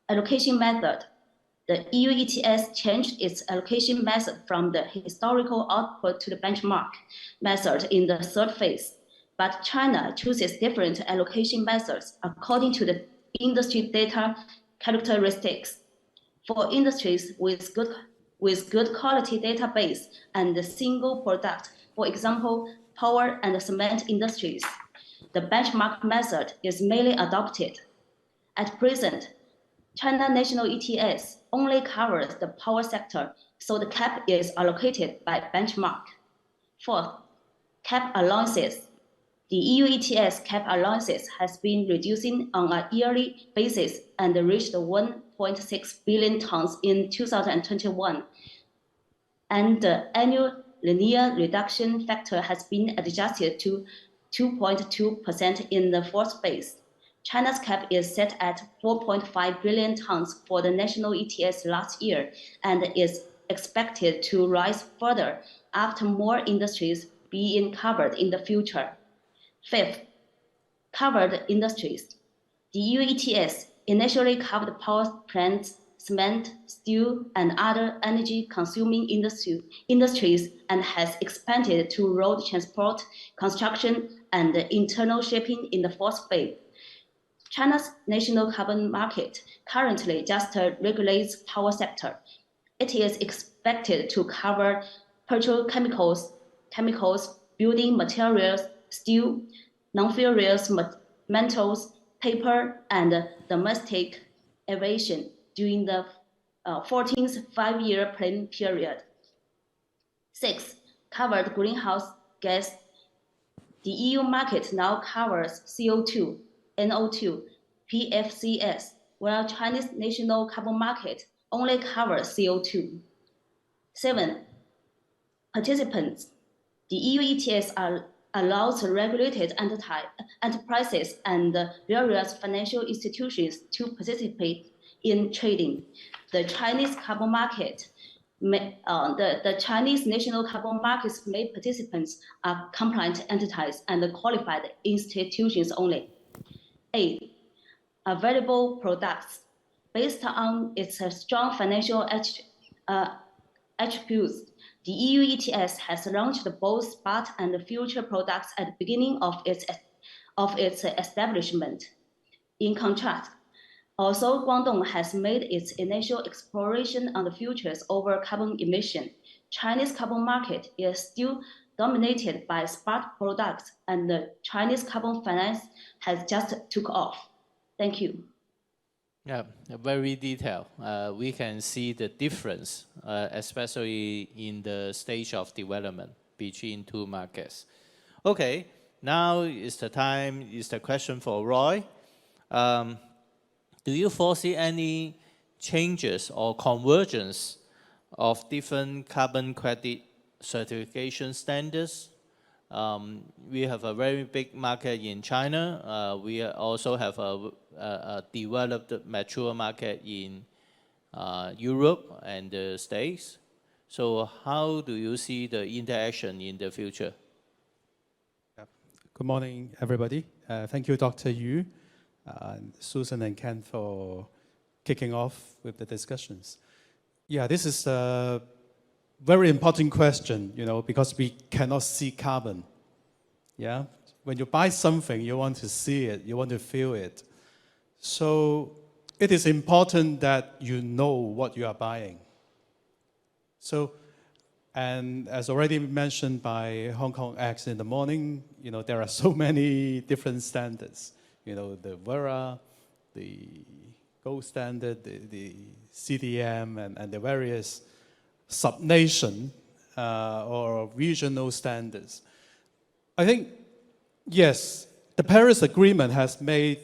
allocation method. The EU ETS changed its allocation method from the historical output to the benchmark method in the third phase, but China chooses different allocation methods according to the industry data characteristics. For industries with good quality database and a single product, for example, power and cement industries, the benchmark method is mainly adopted. At present, China national ETS only covers the power sector, so the cap is allocated by benchmark. Fourth, cap allowances. The EU ETS cap allowances has been reducing on a yearly basis and reached 1.6 billion tons in 2021. And the annual linear reduction factor has been adjusted to 2.2% in the fourth phase. China's cap is set at 4.5 billion tons for the national ETS last year and is expected to rise further after more industries being covered in the future. Fifth, covered industries. The EU ETS initially covered power plants, cement, steel, and other energy-consuming industries and has expanded to road transport, construction, and internal shipping in the fourth phase. China's national carbon market currently just regulates power sector. It is expected to cover petrochemicals, chemicals, building materials, steel, non-ferrous metals, paper, and domestic aviation during the 14th five-year plan period. 6. Covered greenhouse gas. The EU market now covers CO2, NO2, PFCs, while Chinese national carbon market only covers CO2. 7. Participants. The EU ETS allows regulated enterprises and various financial institutions to participate in trading. The Chinese carbon market, the Chinese national carbon market's main participants are compliant entities and qualified institutions only. 8. Available products. Based on its strong financial attributes, the EU ETS has launched both spot and future products at the beginning of its establishment. In contrast, although Guangdong has made its initial exploration on the futures over carbon emission, Chinese carbon market is still dominated by spot products, and the Chinese carbon finance has just took off. Thank you. Yeah, very detailed. We can see the difference, especially in the stage of development between two markets. Okay, now is the question for Roy. Do you foresee any changes or convergence of different carbon credit certification standards? We have a very big market in China. We also have a developed, mature market in Europe and the States. So how do you see the interaction in the future? Good morning, everybody. Thank you, Dr. Yu, Susan and Ken for kicking off with the discussions. Yeah, this is a very important question, because we cannot see carbon. Yeah, when you buy something, you want to see it, you want to feel it. So it is important that you know what you are buying. So, and as already mentioned by HKEX in the morning, there are so many different standards. The VERA, the gold standard, the CDM, and the various sub-nation or regional standards. I think, yes, the Paris Agreement has made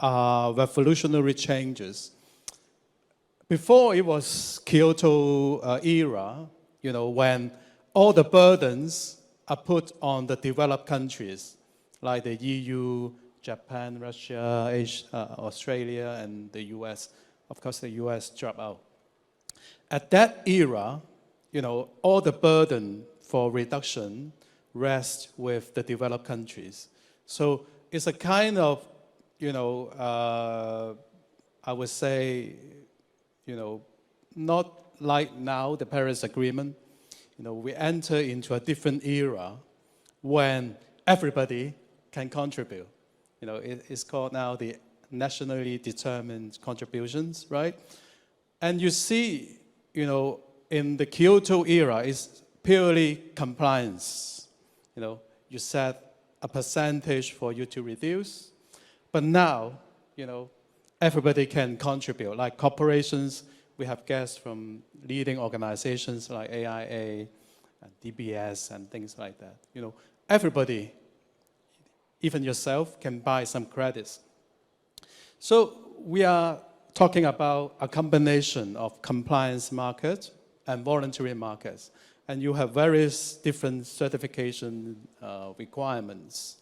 revolutionary changes. Before it was Kyoto era, when all the burdens are put on the developed countries, like the EU, Japan, Russia, Asia, Australia, and the US. Of course, the US dropped out. At that era, all the burden for reduction rests with the developed countries. So it's a kind of, I would say, not like now, the Paris Agreement. We enter into a different era when everybody can contribute. It's called now the nationally determined contributions, right? And you see, in the Kyoto era, it's purely compliance. You set a percentage for you to reduce. But now, everybody can contribute. Like corporations, we have guests from leading organizations like AIA and DBS and things like that. Everybody, even yourself, can buy some credits. So we are talking about a combination of compliance market and voluntary markets. And you have various different certification requirements.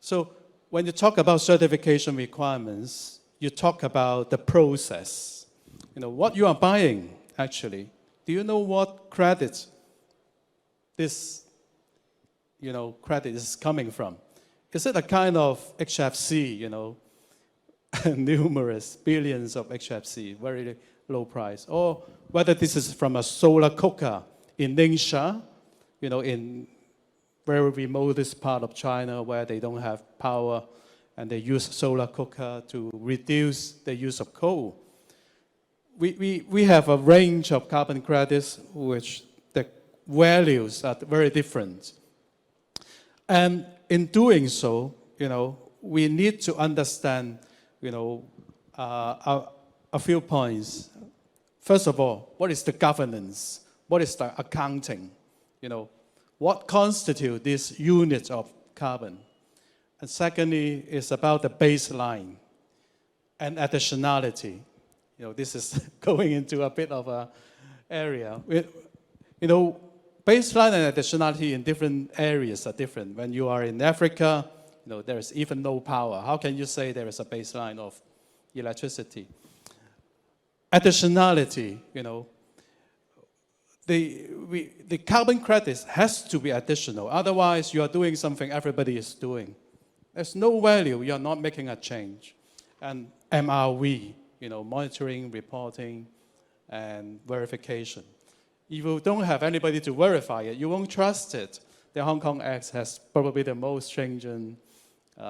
So when you talk about certification requirements, you talk about the process. What you are buying, actually. Do you know what credit this credit is coming from? Is it a kind of HFC, numerous billions of HFC, very low price? Or whether this is from a solar cooker in Ningxia, in very remotest part of China where they don't have power and they use solar cooker to reduce the use of coal. We have a range of carbon credits which the values are very different. And in doing so, we need to understand, a few points. First of all, what is the governance? What is the accounting? What constitutes this unit of carbon? And secondly, it's about the baseline and additionality. This is going into a bit of an area. Baseline and additionality in different areas are different. When you are in Africa, there is even no power. How can you say there is a baseline of electricity? Additionality, the carbon credits has to be additional. Otherwise, you are doing something everybody is doing. There's no value. You are not making a change. And MRV, monitoring, reporting, and verification. If you don't have anybody to verify it, you won't trust it. The HKEX has probably the most stringent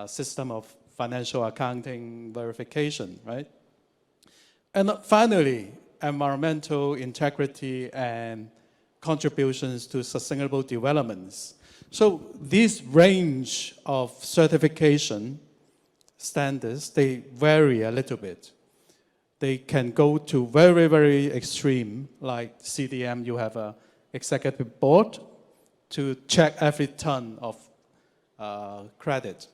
system of financial accounting verification, right? And finally, environmental integrity and contributions to sustainable developments. So this range of certification standards, they vary a little bit. they can go to very, very extreme, like CDM, you have an executive board to check every ton of credit.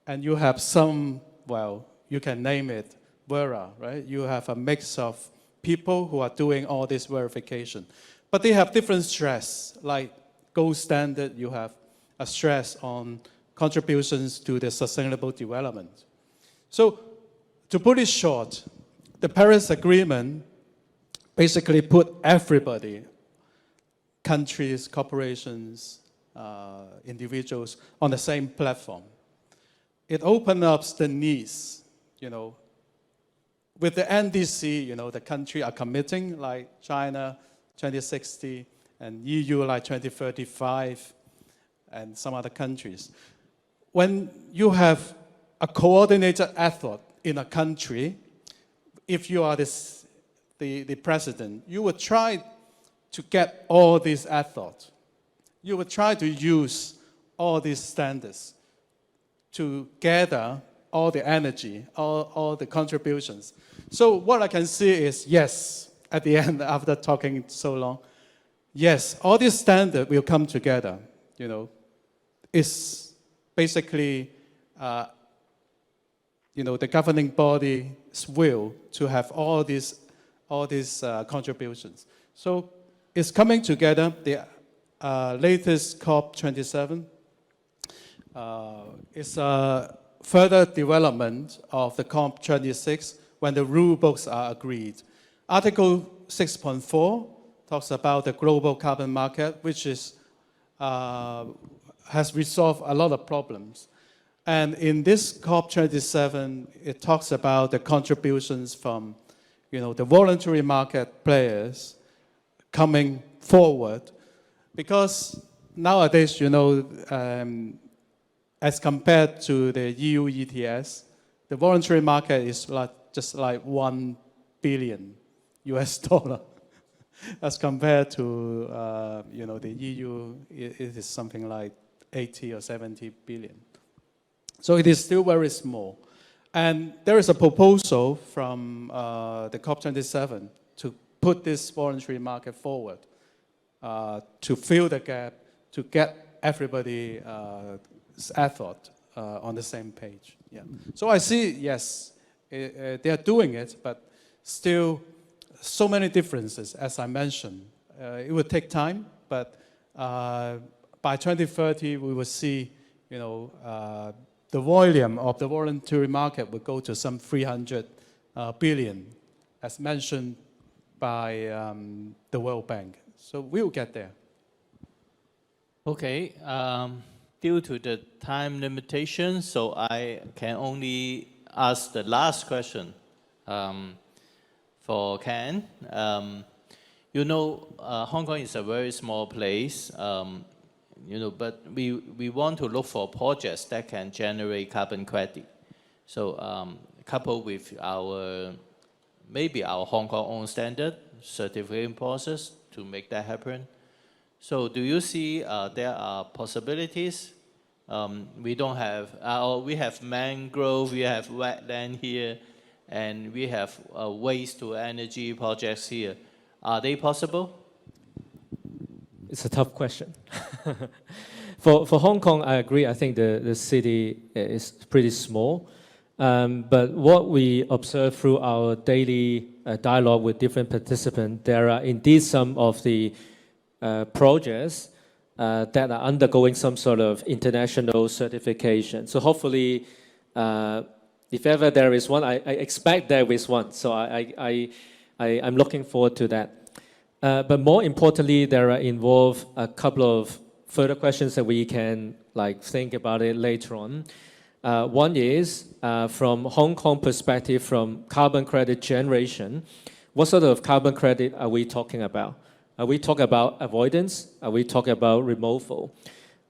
And you have some, well, you can name it Vera, right? You have a mix of people who are doing all this verification. But they have different stress, like gold standard, you have a stress on contributions to the sustainable development. So to put it short, the Paris Agreement basically put everybody, countries, corporations, individuals, on the same platform. It opened up the needs, with the NDC, the country are committing, like China 2060, and EU like 2035, and some other countries. When you have a coordinated effort in a country, if you are the president, you would try to get all this effort. You would try to use all these standards to gather all the energy, all the contributions. So what I can see is, yes, at the end, after talking so long, yes, all these standards will come together. It's basically, the governing body's will to have all these contributions. So it's coming together. The latest COP27 is a further development of the COP26 when the rule books are agreed. Article 6.4 talks about the global carbon market, which is has resolved a lot of problems. And in this COP27, it talks about the contributions from, the voluntary market players coming forward. Because nowadays, as compared to the EU ETS, the voluntary market is just like $1 billion US dollar. As compared to, the EU, it is something like 80 or 70 billion. So it is still very small. And there is a proposal from the COP27 to put this voluntary market forward to fill the gap, to get everybody's effort on the same page. Yeah. So I see, yes, they are doing it, but still so many differences, as I mentioned. It will take time, but by 2030, we will see, the volume of the voluntary market will go to some 300 billion, as mentioned by the World Bank. So we will get there. Okay. Due to the time limitation, so I can only ask the last question for Ken. Hong Kong is a very small place, but we want to look for projects that can generate carbon credit. So coupled with maybe our Hong Kong own standard certification process to make that happen. So do you see there are possibilities? We have mangrove, we have wetland here, and we have waste to energy projects here. Are they possible? It's a tough question. For Hong Kong, I agree. I think the city is pretty small. But what we observe through our daily dialogue with different participants, there are indeed some of the projects that are undergoing some sort of international certification. So hopefully, if ever there is one, I expect there is one. So I'm looking forward to that. But more importantly, there are involved a couple of further questions that we can think about it later on. One is, from Hong Kong perspective, from carbon credit generation, what sort of carbon credit are we talking about? Are we talking about avoidance? Are we talking about removal?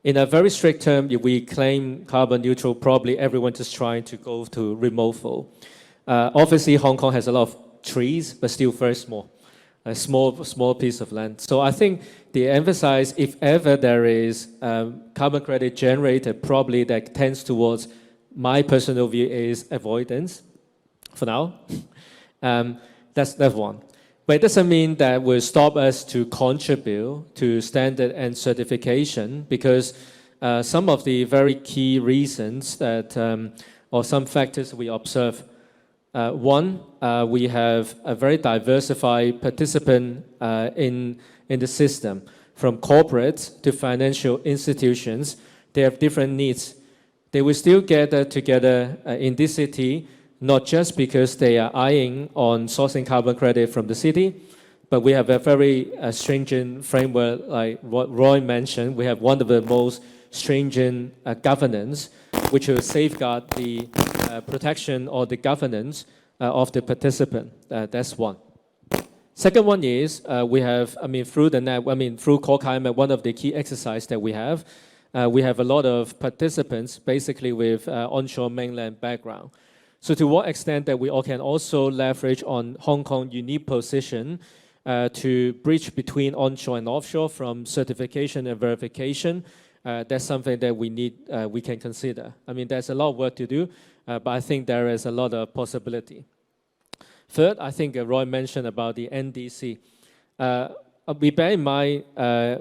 In a very strict term, if we claim carbon neutral, probably everyone is trying to go to removal. Obviously, Hong Kong has a lot of trees, but still very small. A small piece of land. So I think the emphasis, if ever there is carbon credit generated, probably that tends towards, my personal view is avoidance for now. That's one. But it doesn't mean that will stop us to contribute to standard and certification, because some of the very key reasons that, or some factors we observe. One, we have a very diversified participant in the system, from corporates to financial institutions. They have different needs. They will still gather together in this city, not just because they are eyeing on sourcing carbon credit from the city, but we have a very stringent framework, like what Roy mentioned. We have one of the most stringent governance, which will safeguard the protection or the governance of the participant. That's one. Second one is we have, through the net, through Core Climate, one of the key exercises that we have a lot of participants basically with onshore mainland background. So to what extent that we all can also leverage on Hong Kong's unique position to bridge between onshore and offshore from certification and verification, that's something that we can consider. There's a lot of work to do, but I think there is a lot of possibility. Third, I think Roy mentioned about the NDC. We bear in mind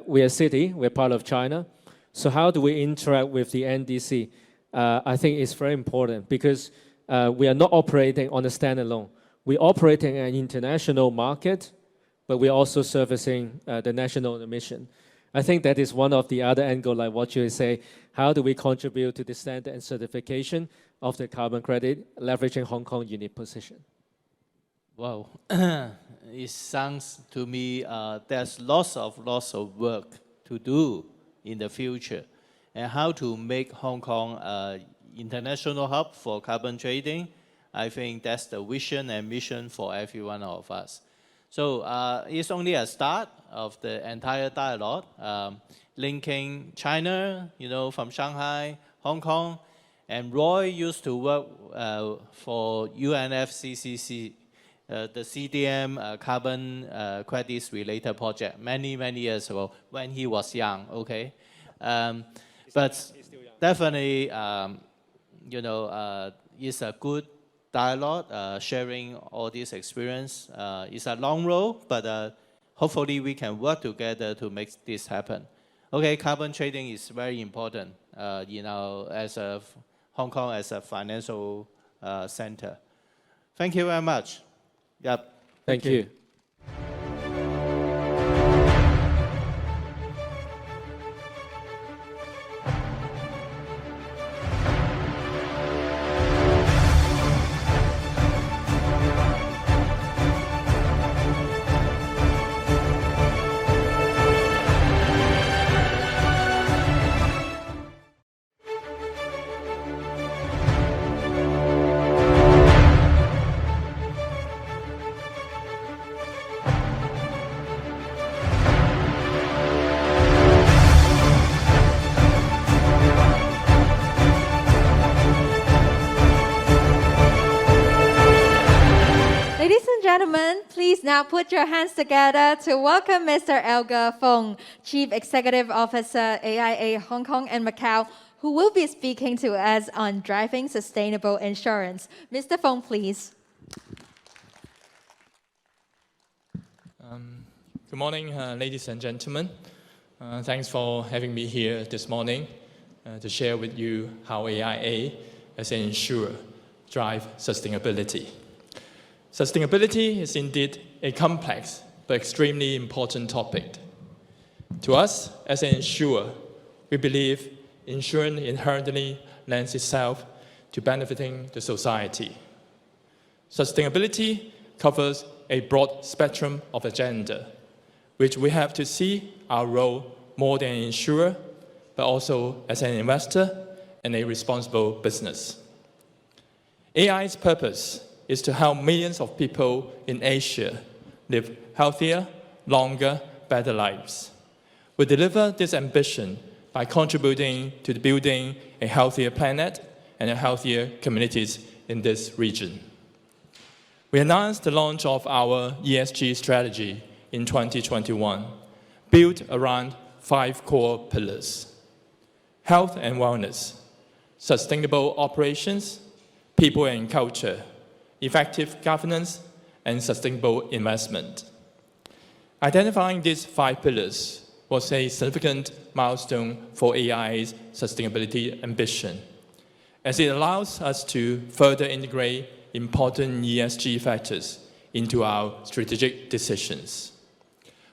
we're a city, we're part of China. So how do we interact with the NDC? I think it's very important, because we are not operating on a standalone. We're operating in an international market, but we're also servicing the national mission. I think that is one of the other angles, like what you say, how do we contribute to the standard and certification of the carbon credit, leveraging Hong Kong's unique position? Wow, it sounds to me there's lots of work to do in the future, and how to make Hong Kong an international hub for carbon trading. I think that's the vision and mission for every one of us. So it's only a start of the entire dialogue, linking China, from Shanghai, Hong Kong, and Roy used to work for UNFCCC, the CDM carbon credits related project many years ago when he was young. Okay, but definitely, it's a good dialogue, sharing all this experience. It's a long road, but hopefully we can work together to make this happen. Okay, carbon trading is very important, as Hong Kong as a financial center. Thank you very much. Yep. Thank you. Gentlemen, please now put your hands together to welcome Mr. Elgar Fong, Chief Executive Officer, AIA Hong Kong and Macau, who will be speaking to us on driving sustainable insurance. Mr. Fong, please. Good morning, ladies and gentlemen. Thanks for having me here this morning to share with you how AIA, as an insurer, drive sustainability. Sustainability is indeed a complex but extremely important topic. To us, as an insurer, we believe insurance inherently lends itself to benefiting the society. Sustainability covers a broad spectrum of agenda, which we have to see our role more than an insurer, but also as an investor and a responsible business. AI's purpose is to help millions of people in Asia live healthier, longer, better lives. We deliver this ambition by contributing to building a healthier planet and a healthier communities in this region. We announced the launch of our ESG strategy in 2021, built around 5 core pillars: health and wellness, sustainable operations, people and culture, effective governance, and sustainable investment. Identifying these 5 pillars was a significant milestone for AIA's sustainability ambition, as it allows us to further integrate important ESG factors into our strategic decisions,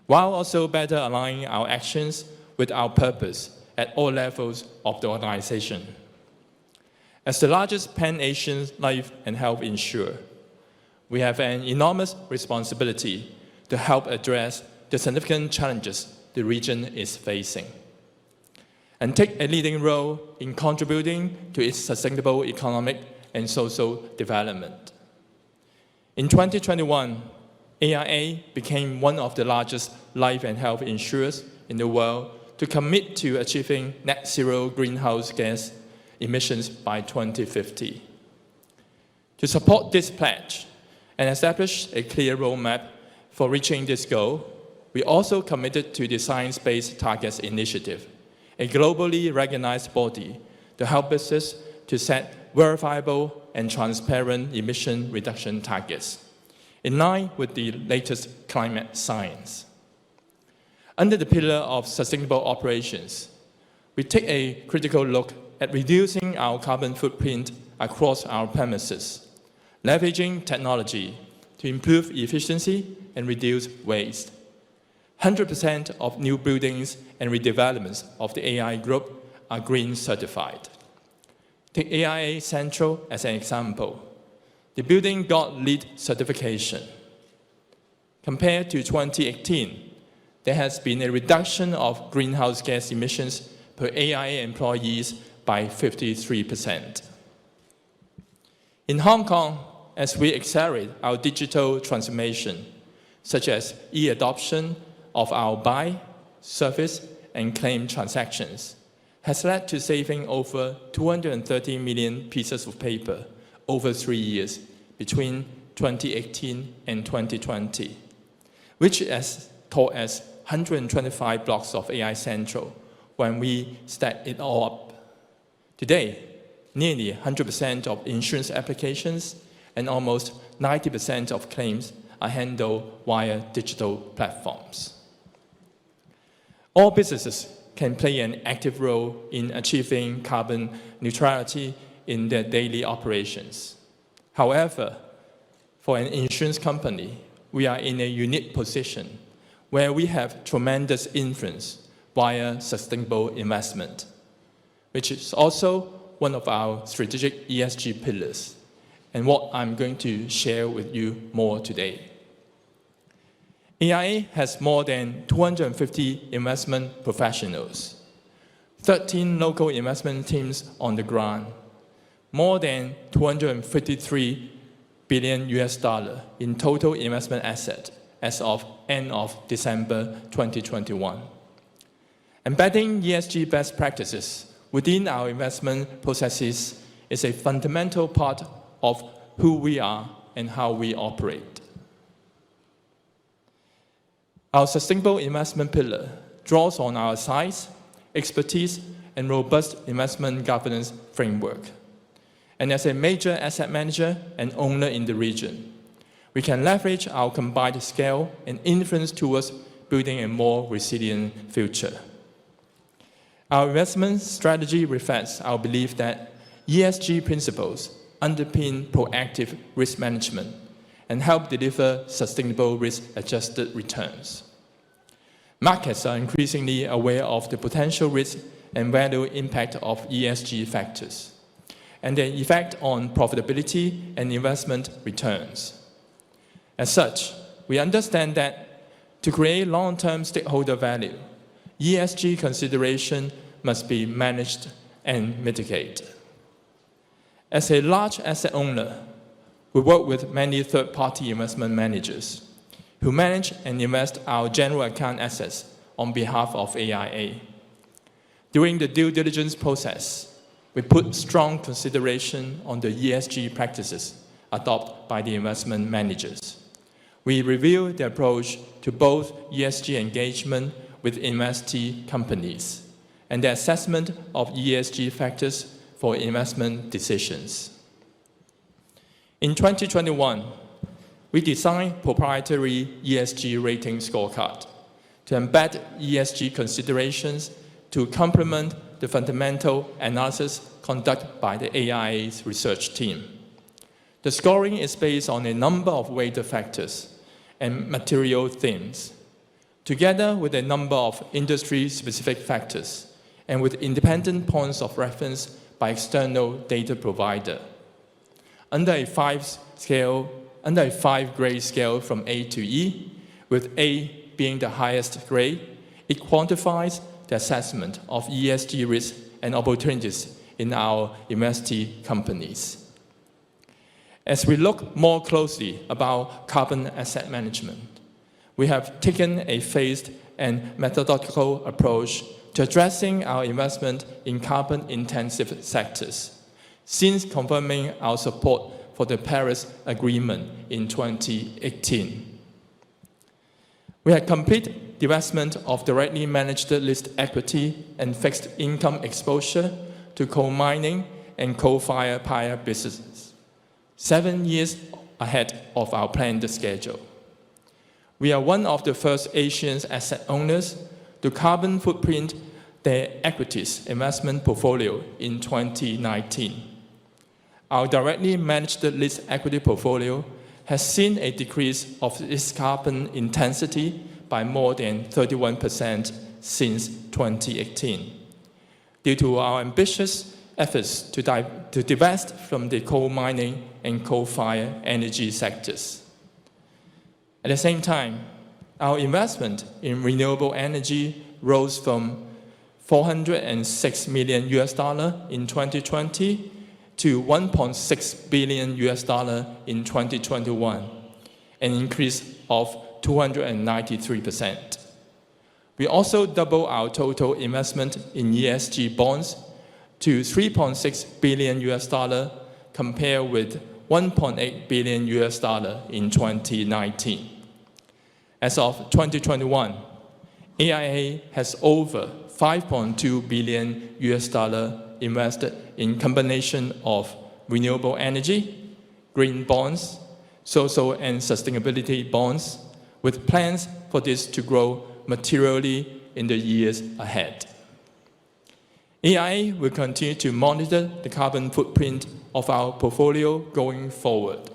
while also better aligning our actions with our purpose at all levels of the organization. As the largest pan-Asian life and health insurer, we have an enormous responsibility to help address the significant challenges the region is facing, and take a leading role in contributing to its sustainable economic and social development. In 2021, AIA became one of the largest life and health insurers in the world to commit to achieving net zero greenhouse gas emissions by 2050. To support this pledge and establish a clear roadmap for reaching this goal, we also committed to the Science Based Targets Initiative, a globally recognized body to help business to set verifiable and transparent emission reduction targets, in line with the latest climate science. Under the pillar of sustainable operations, we take a critical look at reducing our carbon footprint across our premises, leveraging technology to improve efficiency and reduce waste. 100% of new buildings and redevelopments of the AI Group are green certified. Take AIA Central as an example. The building got LEED certification. Compared to 2018, there has been a reduction of greenhouse gas emissions per AIA employees by 53%. In Hong Kong, as we accelerate our digital transformation, such as e-adoption of our buy, service, and claim transactions, has led to saving over 230 million pieces of paper over 3 years between 2018 and 2020, which has taught us 125 blocks of AI Central when we stack it all up. Today, nearly 100% of insurance applications and almost 90% of claims are handled via digital platforms. All businesses can play an active role in achieving carbon neutrality in their daily operations. However, for an insurance company, we are in a unique position where we have tremendous influence via sustainable investment, which is also one of our strategic ESG pillars, and what I'm going to share with you more today. AIA has more than 250 investment professionals, 13 local investment teams on the ground, more than $253 billion in total investment assets as of end of December 2021. Embedding ESG best practices within our investment processes is a fundamental part of who we are and how we operate. Our sustainable investment pillar draws on our size, expertise, and robust investment governance framework. And as a major asset manager and owner in the region, we can leverage our combined scale and influence towards building a more resilient future. Our investment strategy reflects our belief that ESG principles underpin proactive risk management and help deliver sustainable risk-adjusted returns. Markets are increasingly aware of the potential risk and value impact of ESG factors and their effect on profitability and investment returns. As such, we understand that to create long-term stakeholder value, ESG consideration must be managed and mitigated. As a large asset owner, we work with many third-party investment managers who manage and invest our general account assets on behalf of AIA. During the due diligence process, we put strong consideration on the ESG practices adopted by the investment managers. We review the approach to both ESG engagement with investee companies and the assessment of ESG factors for investment decisions. In 2021, we designed proprietary ESG rating scorecard to embed ESG considerations to complement the fundamental analysis conducted by the AIA's research team. The scoring is based on a number of weighted factors and material themes, together with a number of industry-specific factors and with independent points of reference by external data provider. Under a five-grade scale from A to E, with A being the highest grade, it quantifies the assessment of ESG risks and opportunities in our investee companies. As we look more closely about carbon asset management, we have taken a phased and methodological approach to addressing our investment in carbon-intensive sectors, since confirming our support for the Paris Agreement in 2018. We had complete divestment of directly managed listed equity and fixed income exposure to coal mining and coal-fired power businesses, 7 years ahead of our planned schedule. We are one of the first Asian asset owners to carbon footprint their equities investment portfolio in 2019. Our directly managed listed equity portfolio has seen a decrease of its carbon intensity by more than 31% since 2018, due to our ambitious efforts to divest from the coal mining and coal-fired energy sectors. At the same time, our investment in renewable energy rose from $406 million in 2020 to $1.6 billion in 2021, an increase of 293%. We also doubled our total investment in ESG bonds to $3.6 billion compared with $1.8 billion in 2019. As of 2021, AIA has over $5.2 billion invested in combination of renewable energy, green bonds, social and sustainability bonds, with plans for this to grow materially in the years ahead. AIA will continue to monitor the carbon footprint of our portfolio going forward,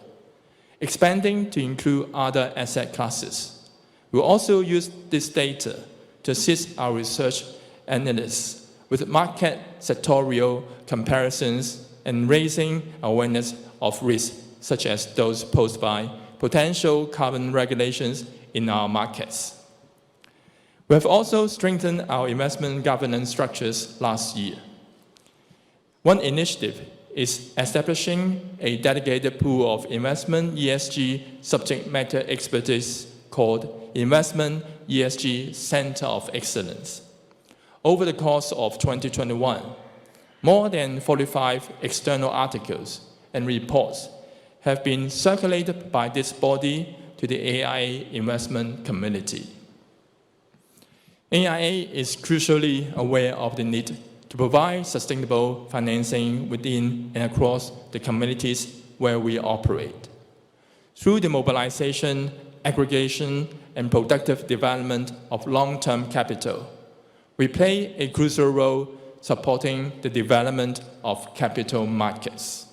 expanding to include other asset classes. We'll also use this data to assist our research analysts with market sectorial comparisons and raising awareness of risks such as those posed by potential carbon regulations in our markets. We have also strengthened our investment governance structures last year. One initiative is establishing a dedicated pool of investment ESG subject matter expertise called Investment ESG Center of Excellence. Over the course of 2021, more than 45 external articles and reports have been circulated by this body to the AIA investment community. AIA is crucially aware of the need to provide sustainable financing within and across the communities where we operate. Through the mobilization, aggregation, and productive development of long-term capital, we play a crucial role supporting the development of capital markets.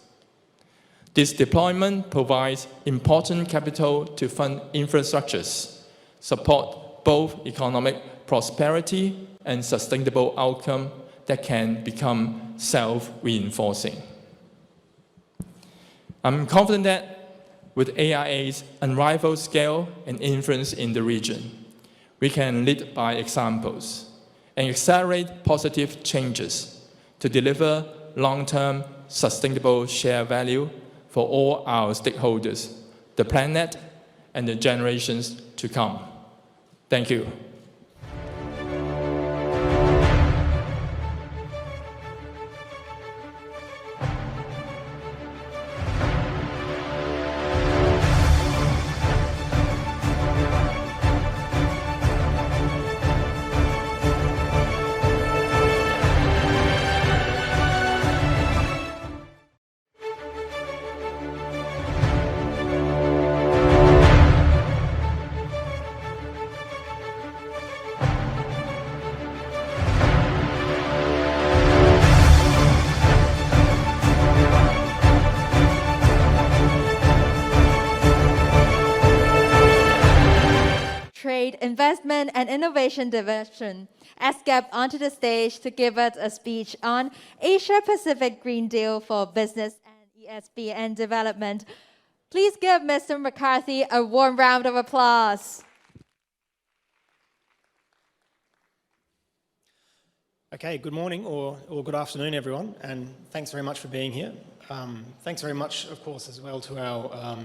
This deployment provides important capital to fund infrastructures, support both economic prosperity and sustainable outcome that can become self-reinforcing. I'm confident that with AIA's unrivaled scale and influence in the region, we can lead by examples and accelerate positive changes to deliver long-term sustainable share value for all our stakeholders, the planet, and the generations to come. Thank you. Investment and Innovation Division, ESGAP, onto the stage to give us a speech on Asia Pacific Green Deal for Business and ESBN Development. Please give Mr. McCarthy a warm round of applause. Okay, good morning or good afternoon, everyone, and thanks very much for being here. Thanks very much, of course, as well to our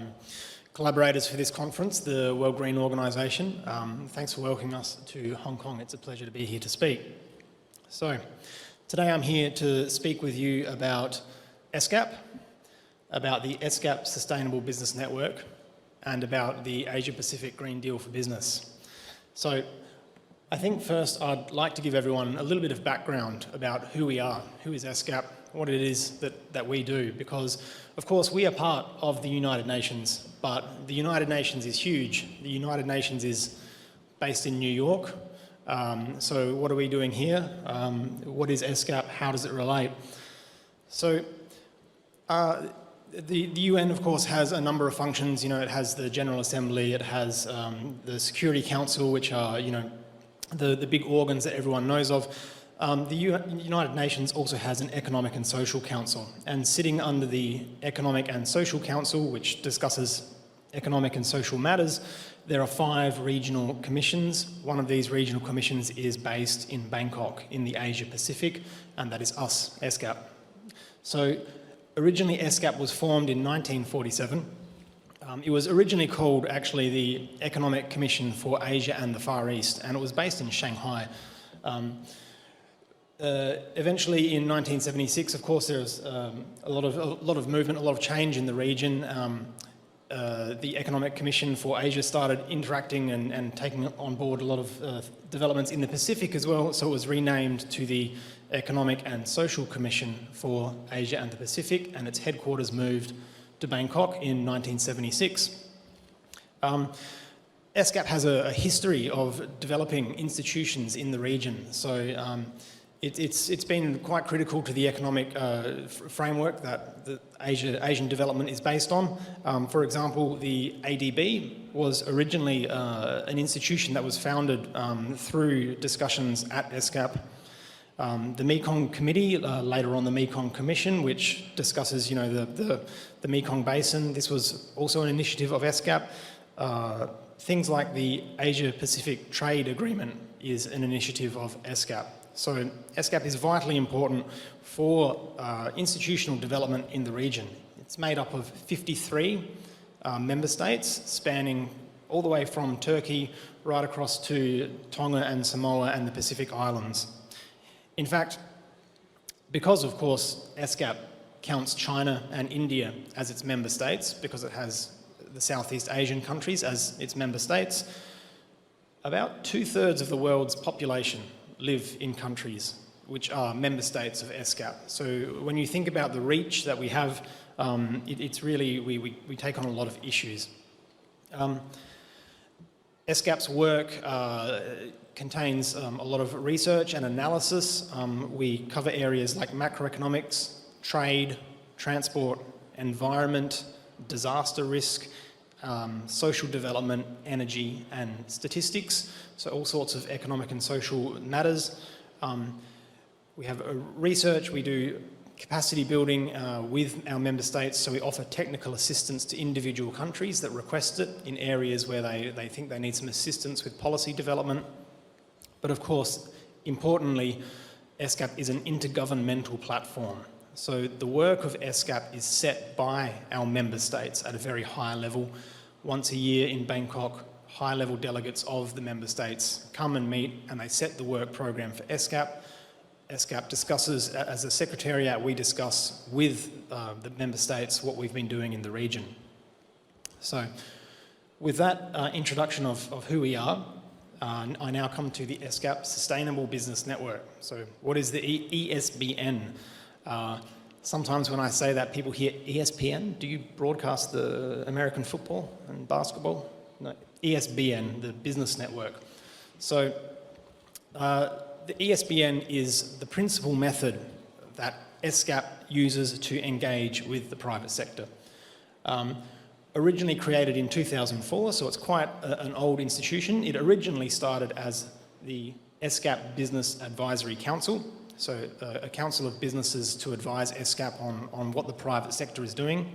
collaborators for this conference, the World Green Organization. Thanks for welcoming us to Hong Kong. It's a pleasure to be here to speak. So, today I'm here to speak with you about ESGAP, about the ESGAP Sustainable Business Network, and about the Asia Pacific Green Deal for Business. So, I think first I'd like to give everyone a little bit of background about who we are, who is ESGAP, what it is that we do, because of course we are part of the United Nations, but the United Nations is huge. The United Nations is based in New York. So what are we doing here? What is ESGAP? How does it relate? So the UN, of course, has a number of functions. You know, it has the General Assembly, it has the Security Council, which are, you know, the big organs that everyone knows of. The United Nations also has an Economic and Social Council, and sitting under the Economic and Social Council, which discusses economic and social matters, there are 5 regional commissions. One of these regional commissions is based in Bangkok in the Asia Pacific, and that is us, ESGAP. So originally ESGAP was formed in 1947. It was originally called actually the Economic Commission for Asia and the Far East, and it was based in Shanghai. Eventually in 1976, of course, there was a lot of movement, a lot of change in the region. The Economic Commission for Asia started interacting and taking on board a lot of developments in the Pacific as well, so it was renamed to the Economic and Social Commission for Asia and the Pacific, and its headquarters moved to Bangkok in 1976. ESGAP has a history of developing institutions in the region, so it's been quite critical to the economic framework that the Asian development is based on. For example, the ADB was originally an institution that was founded through discussions at ESGAP. The Mekong Committee, later on the Mekong Commission, which discusses, you know, the Mekong Basin. This was also an initiative of ESGAP. Things like the Asia Pacific Trade Agreement is an initiative of ESGAP. So ESGAP is vitally important for institutional development in the region. It's made up of 53 member states, spanning all the way from Turkey right across to Tonga and Samoa and the Pacific Islands. In fact, because of course ESGAP counts China and India as its member states, because it has the Southeast Asian countries as its member states, about 2/3 of the world's population live in countries which are member states of ESGAP. So when you think about the reach that we have, it's really, we take on a lot of issues. ESGAP's work contains a lot of research and analysis. We cover areas like macroeconomics, trade, transport, environment, disaster risk, social development, energy, and statistics. So all sorts of economic and social matters. We have research, we do capacity building with our member states, so we offer technical assistance to individual countries that request it in areas where they think they need some assistance with policy development. But of course, importantly, ESGAP is an intergovernmental platform. So the work of ESGAP is set by our member states at a very high level. Once a year in Bangkok, high-level delegates of the member states come and meet, and they set the work program for ESGAP. ESGAP discusses, as a secretariat, we discuss with the member states what we've been doing in the region. So with that introduction of who we are, I now come to the ESGAP Sustainable Business Network. So what is the ESBN? Sometimes when I say that, people hear ESPN. Do you broadcast the American football and basketball? No, ESBN, the business network. So the ESBN is the principal method that ESGAP uses to engage with the private sector. originally created in 2004, so it's quite an old institution. It originally started as the ESCAP Business Advisory Council, so a council of businesses to advise ESCAP on what the private sector is doing.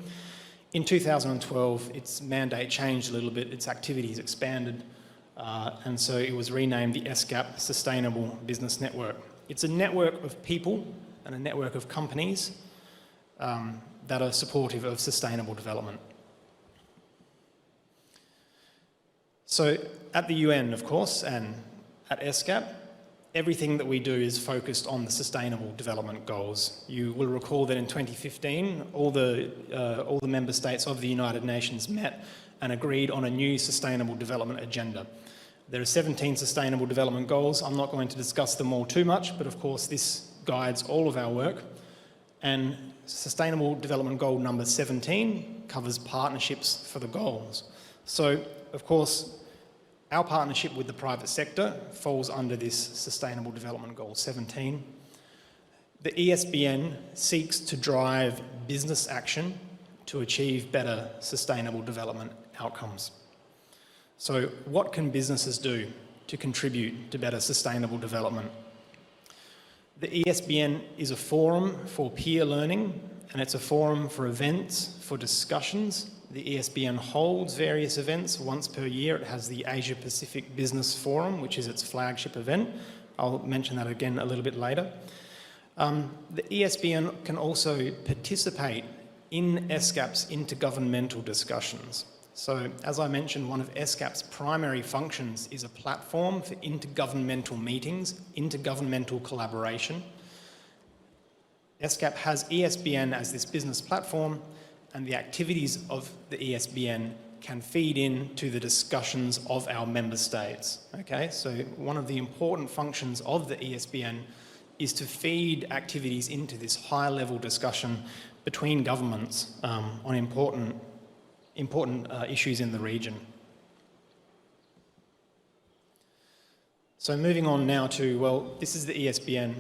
In 2012, its mandate changed a little bit, its activities expanded, and so it was renamed the ESCAP Sustainable Business Network. It's a network of people and a network of companies that are supportive of sustainable development. So at the UN, of course, and at ESCAP, everything that we do is focused on the Sustainable Development Goals. You will recall that in 2015, all the member states of the United Nations met and agreed on a new Sustainable Development Agenda. There are 17 Sustainable Development Goals. I'm not going to discuss them all too much, but of course this guides all of our work. And Sustainable Development Goal number 17 covers partnerships for the goals. So, of course, our partnership with the private sector falls under this Sustainable Development Goal 17. The ESBN seeks to drive business action to achieve better sustainable development outcomes. So what can businesses do to contribute to better sustainable development? The ESBN is a forum for peer learning, and it's a forum for events, for discussions. The ESBN holds various events once per year. It has the Asia Pacific Business Forum, which is its flagship event. I'll mention that again a little bit later. The ESBN can also participate in ESCAP's intergovernmental discussions. So, as I mentioned, one of ESCAP's primary functions is a platform for intergovernmental meetings, intergovernmental collaboration. ESCAP has ESBN as this business platform, and the activities of the ESBN can feed into the discussions of our member states. Okay, so one of the important functions of the ESBN is to feed activities into this high-level discussion between governments on important issues in the region. So moving on now to, well, this is the ESBN.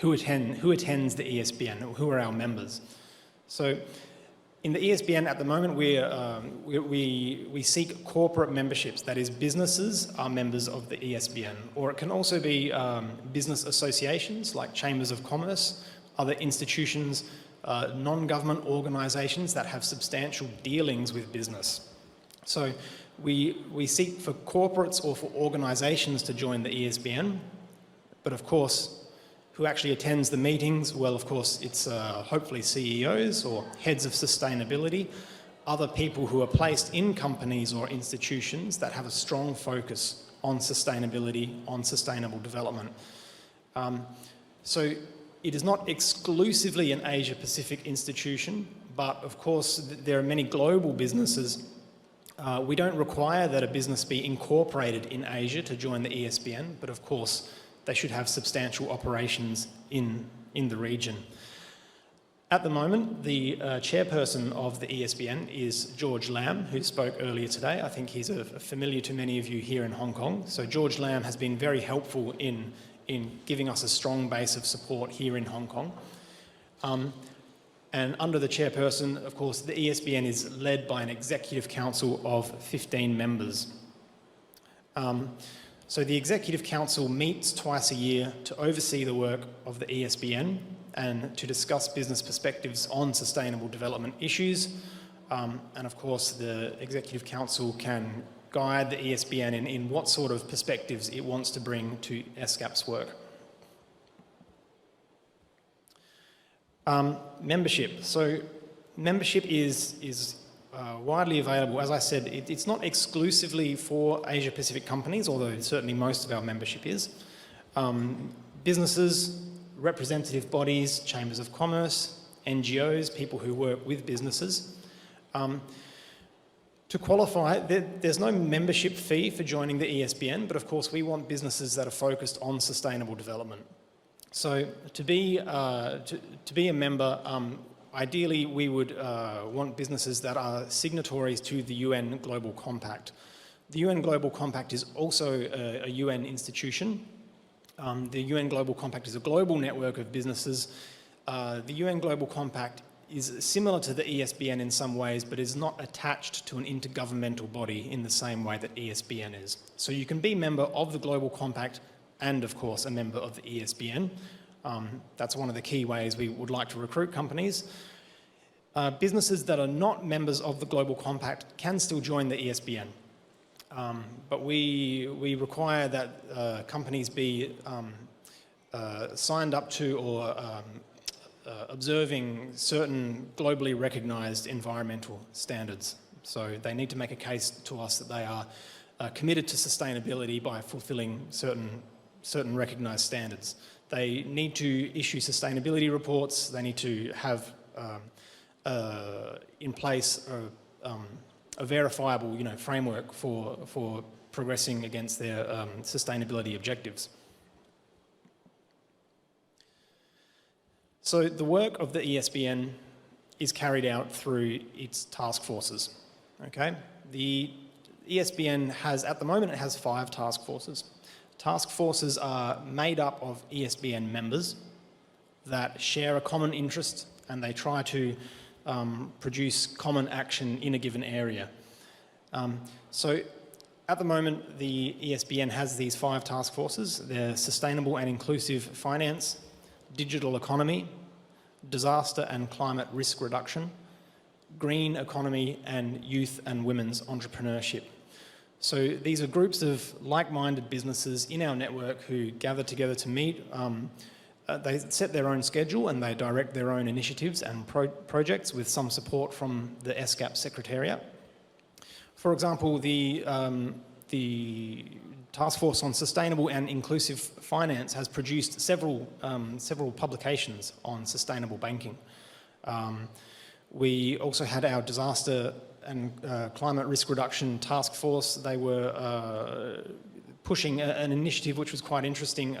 Who attends the ESBN? Who are our members? So in the ESBN at the moment, we seek corporate memberships. That is, businesses are members of the ESBN. Or it can also be business associations like chambers of commerce, other institutions, non-government organisations that have substantial dealings with business. So we seek for corporates or for organisations to join the ESBN, but of course, who actually attends the meetings? Well, of course, it's hopefully CEOs or heads of sustainability, other people who are placed in companies or institutions that have a strong focus on sustainability, on sustainable development. So it is not exclusively an Asia-Pacific institution, but of course, there are many global businesses. We don't require that a business be incorporated in Asia to join the ESBN, but of course, they should have substantial operations in the region. At the moment, the chairperson of the ESBN is George Lam, who spoke earlier today. I think he's familiar to many of you here in Hong Kong. So George Lam has been very helpful in giving us a strong base of support here in Hong Kong. And under the chairperson, of course, the ESBN is led by an executive council of 15 members. So the Executive Council meets twice a year to oversee the work of the ESBN and to discuss business perspectives on sustainable development issues. And of course, the Executive Council can guide the ESBN in what sort of perspectives it wants to bring to ESCAP's work. Membership. So membership is widely available. As I said, it's not exclusively for Asia-Pacific companies, although certainly most of our membership is. Businesses, representative bodies, chambers of commerce, NGOs, people who work with businesses. To qualify, there's no membership fee for joining the ESBN, but of course we want businesses that are focused on sustainable development. So to be a member, ideally, we would want businesses that are signatories to the UN Global Compact. The UN Global Compact is also a UN institution. The UN Global Compact is a global network of businesses. The UN Global Compact is similar to the ESBN in some ways, but is not attached to an intergovernmental body in the same way that ESBN is. So you can be a member of the Global Compact and, of course, a member of the ESBN. That's one of the key ways we would like to recruit companies. Businesses that are not members of the Global Compact can still join the ESBN. But we require that companies be signed up to or observing certain globally recognised environmental standards. So they need to make a case to us that they are committed to sustainability by fulfilling certain recognised standards. They need to issue sustainability reports. They need to have in place a verifiable, framework for progressing against their sustainability objectives. So the work of the ESBN is carried out through its task forces. Okay, the ESBN has, at the moment, it has 5 task forces. Task forces are made up of ESBN members that share a common interest, and they try to produce common action in a given area. So at the moment, the ESBN has these 5 task forces. They're sustainable and inclusive finance, digital economy, disaster and climate risk reduction, green economy, and youth and women's entrepreneurship. So these are groups of like-minded businesses in our network who gather together to meet. They set their own schedule and they direct their own initiatives and projects with some support from the ESCAP Secretariat. For example, the Task Force on Sustainable and Inclusive Finance has produced several publications on sustainable banking. We also had our disaster and climate risk reduction task force. They were pushing an initiative which was quite interesting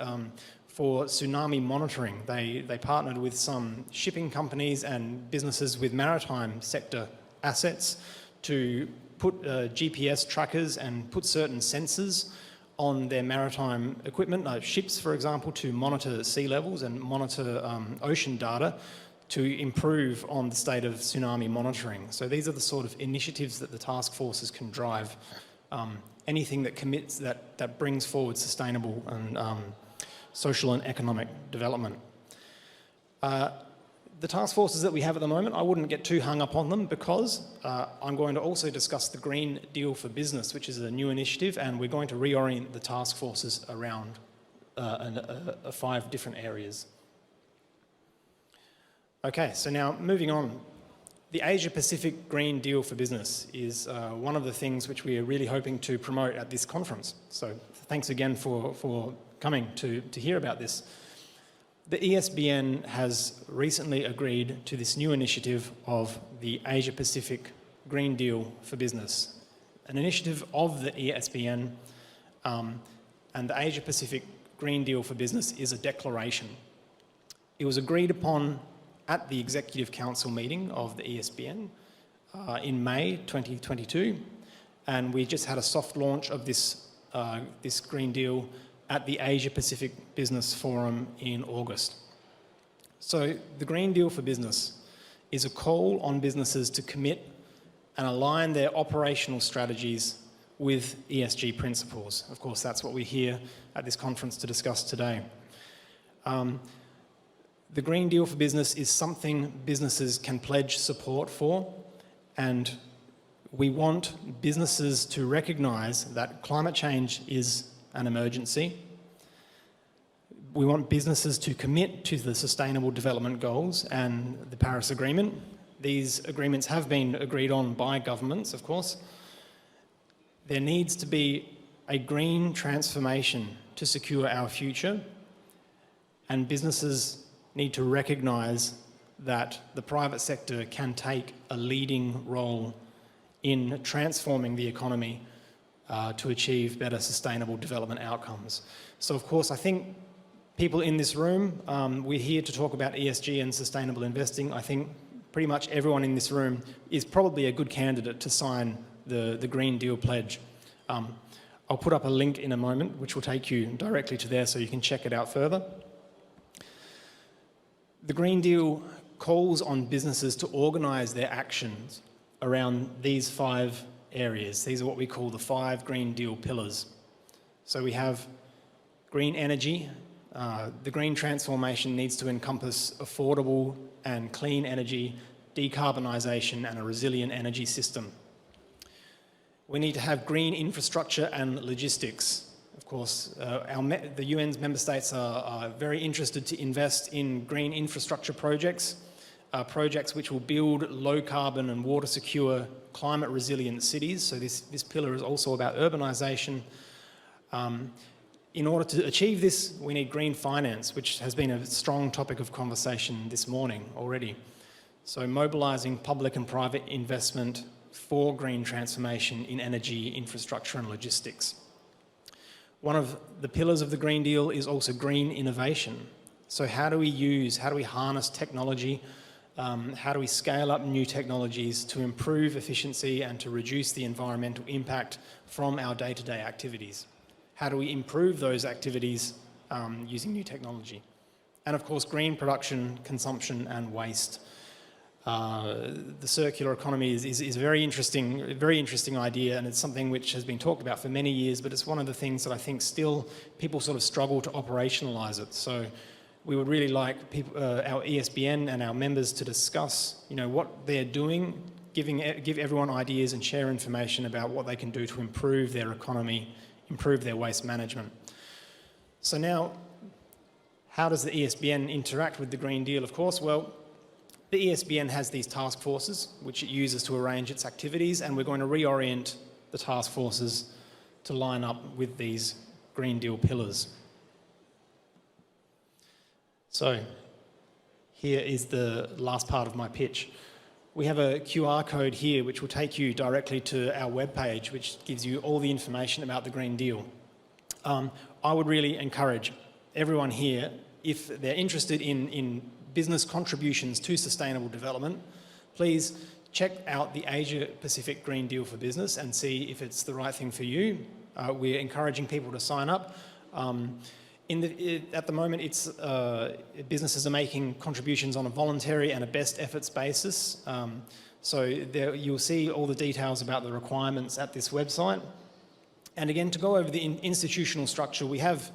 for tsunami monitoring. They partnered with some shipping companies and businesses with maritime sector assets to put GPS trackers and put certain sensors on their maritime equipment, ships, for example, to monitor sea levels and monitor ocean data to improve on the state of tsunami monitoring. So these are the sort of initiatives that the task forces can drive. Anything that commits, that brings forward sustainable and social and economic development. The task forces that we have at the moment, I wouldn't get too hung up on them because I'm going to also discuss the Green Deal for Business, which is a new initiative, and we're going to reorient the task forces around 5 different areas. Okay, so now moving on. The Asia-Pacific Green Deal for Business is one of the things which we are really hoping to promote at this conference. So thanks again for coming to hear about this. The ESBN has recently agreed to this new initiative of the Asia-Pacific Green Deal for Business, an initiative of the ESBN, and the Asia-Pacific Green Deal for Business is a declaration. It was agreed upon at the Executive Council meeting of the ESBN in May 2022, and we just had a soft launch of this Green Deal at the Asia-Pacific Business Forum in August. So the Green Deal for Business is a call on businesses to commit and align their operational strategies with ESG principles. Of course, that's what we're here at this conference to discuss today. The Green Deal for Business is something businesses can pledge support for, and we want businesses to recognise that climate change is an emergency. We want businesses to commit to the Sustainable Development Goals and the Paris Agreement. These agreements have been agreed on by governments, of course. There needs to be a green transformation to secure our future, and businesses need to recognise that the private sector can take a leading role in transforming the economy to achieve better sustainable development outcomes. So of course, I think people in this room, we're here to talk about ESG and sustainable investing. I think pretty much everyone in this room is probably a good candidate to sign the Green Deal Pledge. I'll put up a link in a moment, which will take you directly to there so you can check it out further. The Green Deal calls on businesses to organise their actions around these 5 areas. These are what we call the 5 Green Deal pillars. So we have green energy. The green transformation needs to encompass affordable and clean energy, decarbonisation and a resilient energy system. We need to have green infrastructure and logistics. Of course, the UN's member states are very interested to invest in green infrastructure projects, projects which will build low carbon and water secure climate resilient cities. So this pillar is also about urbanisation. In order to achieve this, we need green finance, which has been a strong topic of conversation this morning already. So mobilising public and private investment for green transformation in energy, infrastructure and logistics. One of the pillars of the Green Deal is also green innovation. So how do we harness technology? How do we scale up new technologies to improve efficiency and to reduce the environmental impact from our day-to-day activities? How do we improve those activities using new technology? And of course, green production, consumption and waste. The circular economy is a very interesting idea, and it's something which has been talked about for many years, but it's one of the things that I think still people sort of struggle to operationalise it. So we would really like our ESBN and our members to discuss, what they're doing, give everyone ideas and share information about what they can do to improve their economy, improve their waste management. So now, how does the ESBN interact with the Green Deal? Of course, well, the ESBN has these task forces which it uses to arrange its activities, and we're going to reorient the task forces to line up with these Green Deal pillars. So here is the last part of my pitch. We have a QR code here which will take you directly to our webpage, which gives you all the information about the Green Deal. I would really encourage everyone here, if they're interested in business contributions to sustainable development, please check out the Asia Pacific Green Deal for Business and see if it's the right thing for you. We're encouraging people to sign up. At the moment, businesses are making contributions on a voluntary and a best efforts basis. So you'll see all the details about the requirements at this website. And again, to go over the institutional structure, we have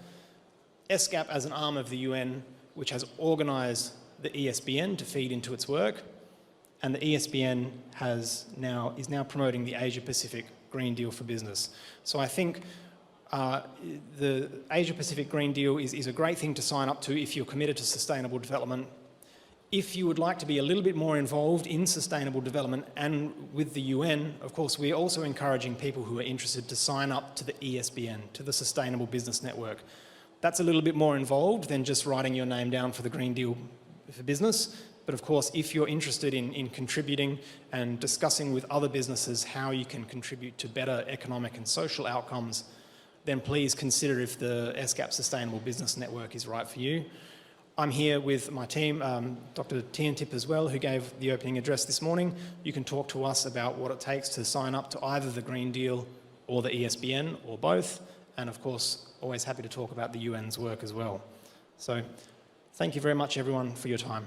ESCAP as an arm of the UN, which has organised the ESBN to feed into its work, and the ESBN is now promoting the Asia Pacific Green Deal for Business. So I think the Asia Pacific Green Deal is a great thing to sign up to if you're committed to sustainable development. If you would like to be a little bit more involved in sustainable development and with the UN, of course, we're also encouraging people who are interested to sign up to the ESBN, to the Sustainable Business Network. That's a little bit more involved than just writing your name down for the Green Deal for Business. But of course, if you're interested in contributing and discussing with other businesses how you can contribute to better economic and social outcomes, then please consider if the ESCAP Sustainable Business Network is right for you. I'm here with my team, Dr. Tian Tip as well, who gave the opening address this morning. You can talk to us about what it takes to sign up to either the Green Deal or the ESBN or both. And of course, always happy to talk about the UN's work as well. So thank you very much, everyone, for your time.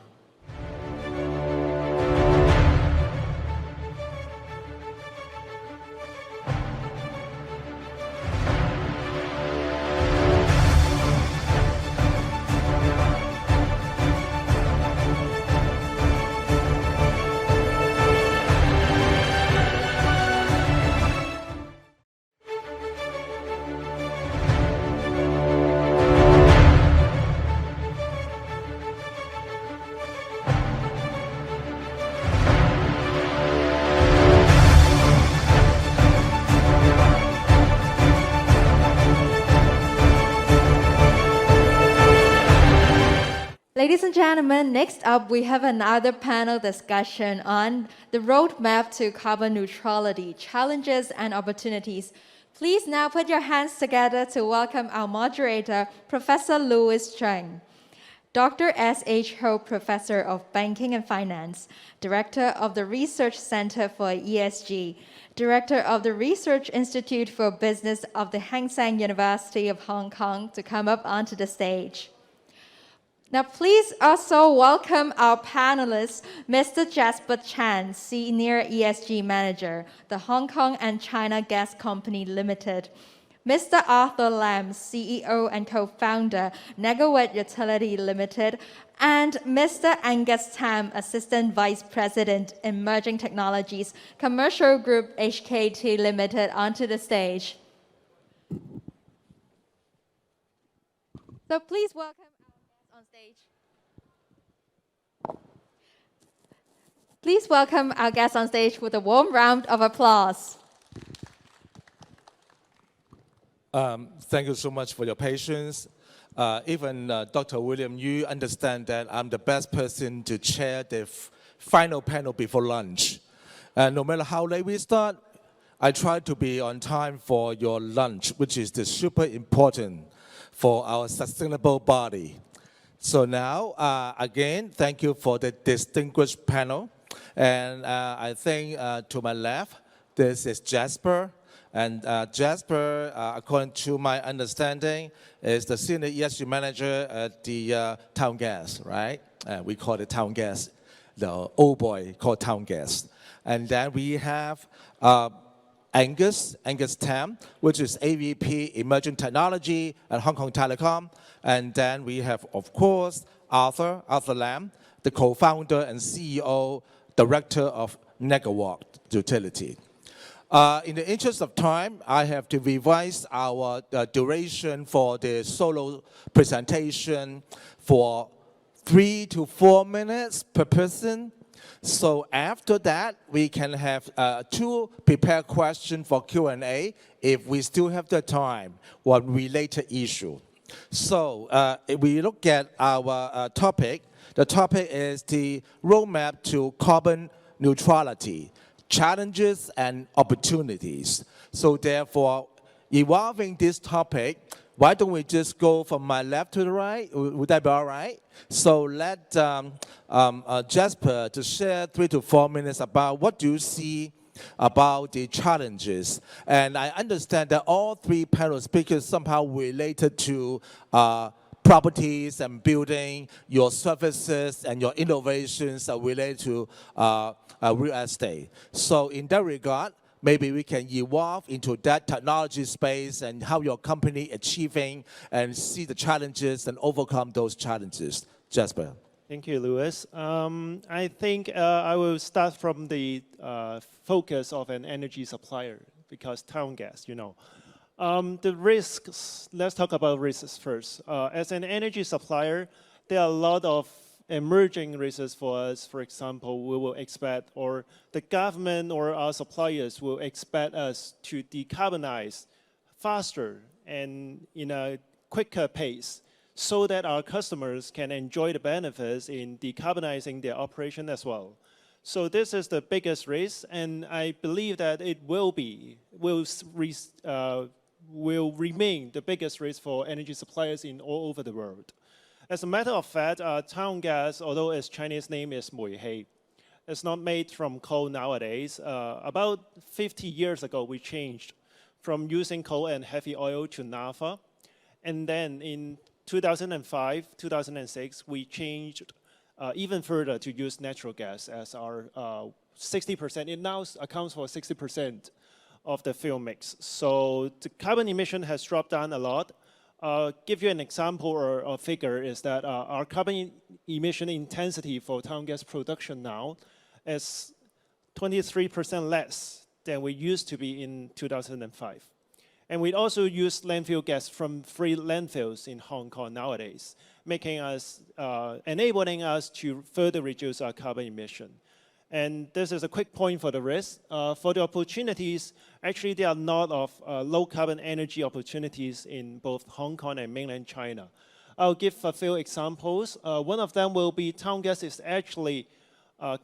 Ladies and gentlemen, next up we have another panel discussion on the roadmap to carbon neutrality, challenges and opportunities. Please now put your hands together to welcome our moderator, Professor Louis Cheng, Dr. S.H. Ho, Professor of Banking and Finance, Director of the Research Center for ESG, Director of the Research Institute for Business of the Hang Seng University of Hong Kong, to come up onto the stage. Now, please also welcome our panelists, Mr. Jasper Chan, Senior ESG Manager, the Hong Kong and China Gas Company Limited, Mr. Arthur Lam, CEO and co-founder, Negawatt Utility Limited, and Mr. Angus Tam, Assistant Vice President, Emerging Technologies, Commercial Group HKT Limited, onto the stage. So please welcome on stage. Please welcome our guests on stage with a warm round of applause. Thank you so much for your patience. Even Dr. William Yu understand that I'm the best person to chair the final panel before lunch. And no matter how late we start, I try to be on time for your lunch, which is super important for our sustainable body. So now, again, thank you for the distinguished panel. And I think to my left, this is Jasper. And Jasper, according to my understanding, is the Senior ESG Manager at the Town Gas, right? We call it Town Gas, the old boy called Town Gas. And then we have Angus Tam, which is AVP Emerging Technology at Hong Kong Telecom. And then we have, of course, Arthur Lam, the co-founder and CEO, Director of Negawatt Utility. In the interest of time, I have to revise our duration for the solo presentation for 3 to 4 minutes per person. So after that, we can have 2 prepared questions for Q&A if we still have the time on related issue. So if we look at our topic, the topic is the roadmap to carbon neutrality, challenges and opportunities. So therefore, evolving this topic, why don't we just go from my left to the right? Would that be all right? So let Jasper to share 3 to 4 minutes about what do you see about the challenges. And I understand that all 3 panel speakers somehow related to properties and building, your services and your innovations are related to real estate. So in that regard, maybe we can evolve into that technology space and how your company achieving and see the challenges and overcome those challenges. Jasper. Thank you, Louis. I think I will start from the focus of an energy supplier because town gas, you know. The risks, let's talk about risks first. As an energy supplier, there are a lot of emerging risks for us. For example, we will expect, or the government or our suppliers will expect us to decarbonize faster and in a quicker pace so that our customers can enjoy the benefits in decarbonizing their operation as well. So this is the biggest risk, and I believe that it will remain the biggest risk for energy suppliers in all over the world. As a matter of fact, town gas, although its Chinese name is Mui Hei, it's not made from coal nowadays. About 50 years ago, we changed from using coal and heavy oil to naphtha. And then in 2005, 2006, we changed even further to use natural gas as our 60%. It now accounts for 60% of the fuel mix. So the carbon emission has dropped down a lot. Give you an example or a figure is that our carbon emission intensity for town gas production now is 23% less than we used to be in 2005. And we also use landfill gas from free landfills in Hong Kong nowadays, making us, enabling us to further reduce our carbon emission. And this is a quick point for the risk. For the opportunities, actually there are a lot of low carbon energy opportunities in both Hong Kong and mainland China. I'll give a few examples. One of them will be town gas is actually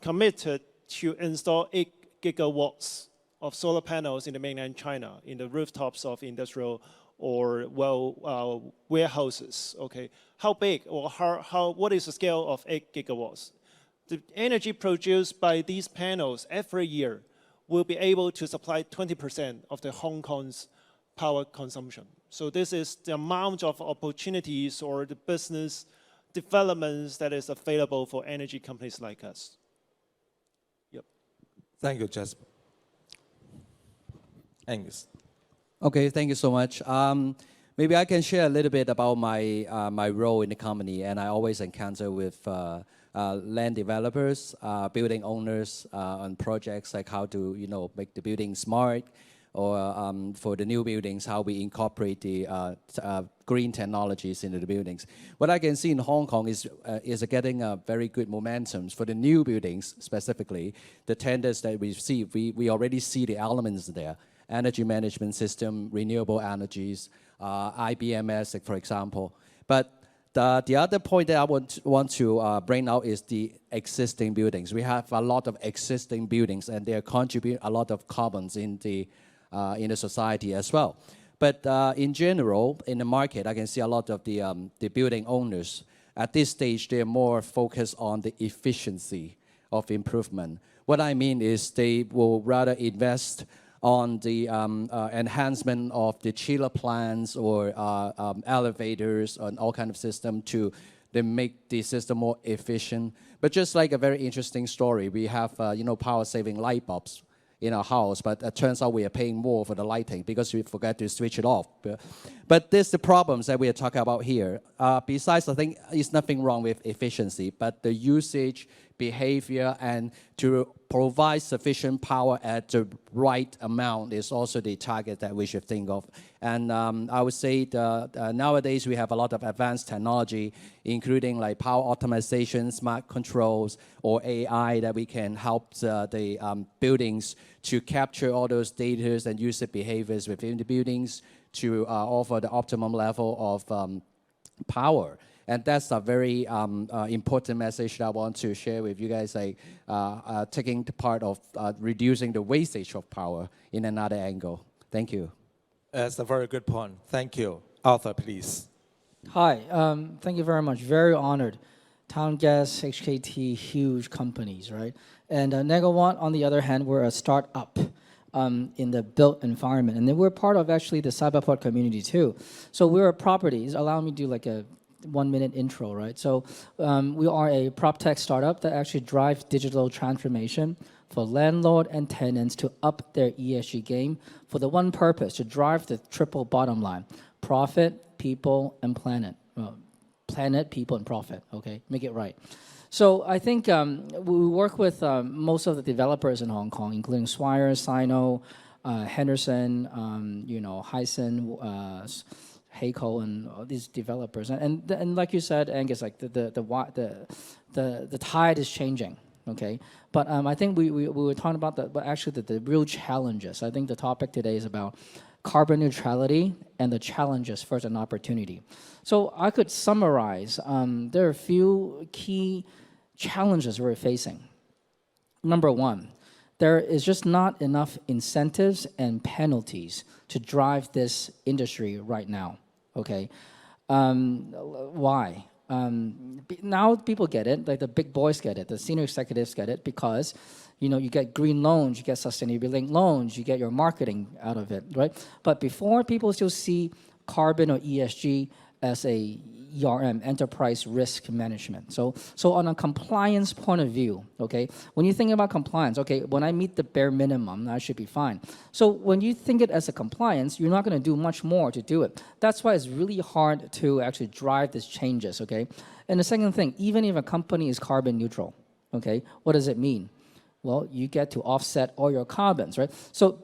committed to install 8 gigawatts of solar panels in the mainland China, in the rooftops of industrial or warehouses. Okay, how big or what is the scale of 8 gigawatts? The energy produced by these panels every year will be able to supply 20% of the Hong Kong's power consumption. So this is the amount of opportunities or the business developments that is available for energy companies like us. Yep. Thank you, Jasper. Angus. Okay, thank you so much. Maybe I can share a little bit about my my role in the company, and I always encounter with land developers, building owners on projects like how to make the building smart, or for the new buildings how we incorporate the green technologies into the buildings. What I can see in Hong Kong is getting a very good momentum for the new buildings specifically. The tenders that we see, we already see the elements there. Energy management system, renewable energies, IBMS, for example. But the other point that I want to bring out is the existing buildings. We have a lot of existing buildings, and they contribute a lot of carbons in the society as well. But in general, in the market, I can see a lot of the building owners. At this stage, they're more focused on the efficiency of improvement. What I mean is they will rather invest on the enhancement of the chiller plants or elevators and all kind of system to make the system more efficient. But just like a very interesting story, we have power-saving light bulbs in our house, but it turns out we are paying more for the lighting because we forgot to switch it off. But there's the problems that we are talking about here. Besides, I think there's nothing wrong with efficiency, but the usage, behavior, and to provide sufficient power at the right amount is also the target that we should think of. And I would say nowadays we have a lot of advanced technology, including like power optimization, smart controls, or AI that we can help the buildings to capture all those data and user behaviors within the buildings to offer the optimum level of power. And that's a very important message that I want to share with you guys, like taking the part of reducing the wastage of power in another angle. Thank you. That's a very good point. Thank you. Arthur, please. Hi, thank you very much. Very honored. Town Gas, HKT, huge companies, right? And Negawatt, on the other hand, we're a startup in the built environment. And then we're part of actually the Cyberport community too. So we're properties. Allow me to do like a 1-minute intro, right? So we are a prop tech startup that actually drives digital transformation for landlord and tenants to up their ESG game for the one purpose, to drive the triple bottom line: profit, people, and planet. Planet, people, and profit, okay? Make it right. So I think we work with most of the developers in Hong Kong, including Swire, Sino, Henderson, Hyson, HKEX, and all these developers, and like you said, Angus, like the tide is changing, okay. But I think we were talking about the real challenges. I think the topic today is about carbon neutrality and the challenges first and opportunity. So I could summarize. There are a few key challenges we're facing. Number one, there is just not enough incentives and penalties to drive this industry right now. Okay, why? Now people get it, like the big boys get it, the senior executives get it, because you get green loans, you get sustainability loans, you get your marketing out of it, right? But before, people still see carbon or ESG as a ERM, enterprise risk management. So on a compliance point of view, okay, when you think about compliance, okay, when I meet the bare minimum, I should be fine. So when you think it as a compliance, you're not going to do much more to do it. That's why it's really hard to actually drive these changes, okay? And the second thing, even if a company is carbon neutral, okay, what does it mean? Well, you get to offset all your carbons, right? So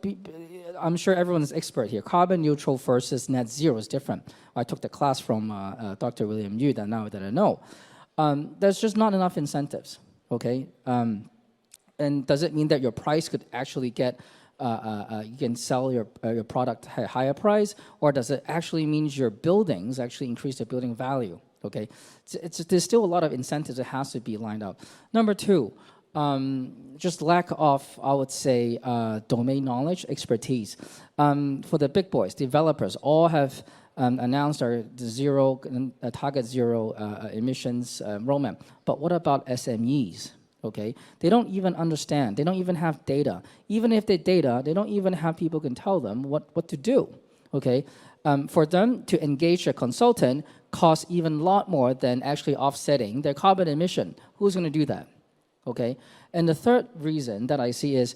I'm sure everyone's expert here. Carbon neutral versus net zero is different. I took the class from Dr. William Yu that I know. There's just not enough incentives, okay? And does it mean that your price could actually get, you can sell your product at a higher price? Or does it actually mean your buildings actually increase the building value, okay? There's still a lot of incentives that has to be lined up. Number two, just lack of, I would say, domain knowledge, expertise. For the big boys, developers, all have announced their target zero emissions roadmap. But what about SMEs? Okay, they don't even understand. They don't even have data. Even if they data, they don't even have people who can tell them what to do. Okay, For them to engage a consultant costs even a lot more than actually offsetting their carbon emission. Who's going to do that? Okay. And the third reason that I see is,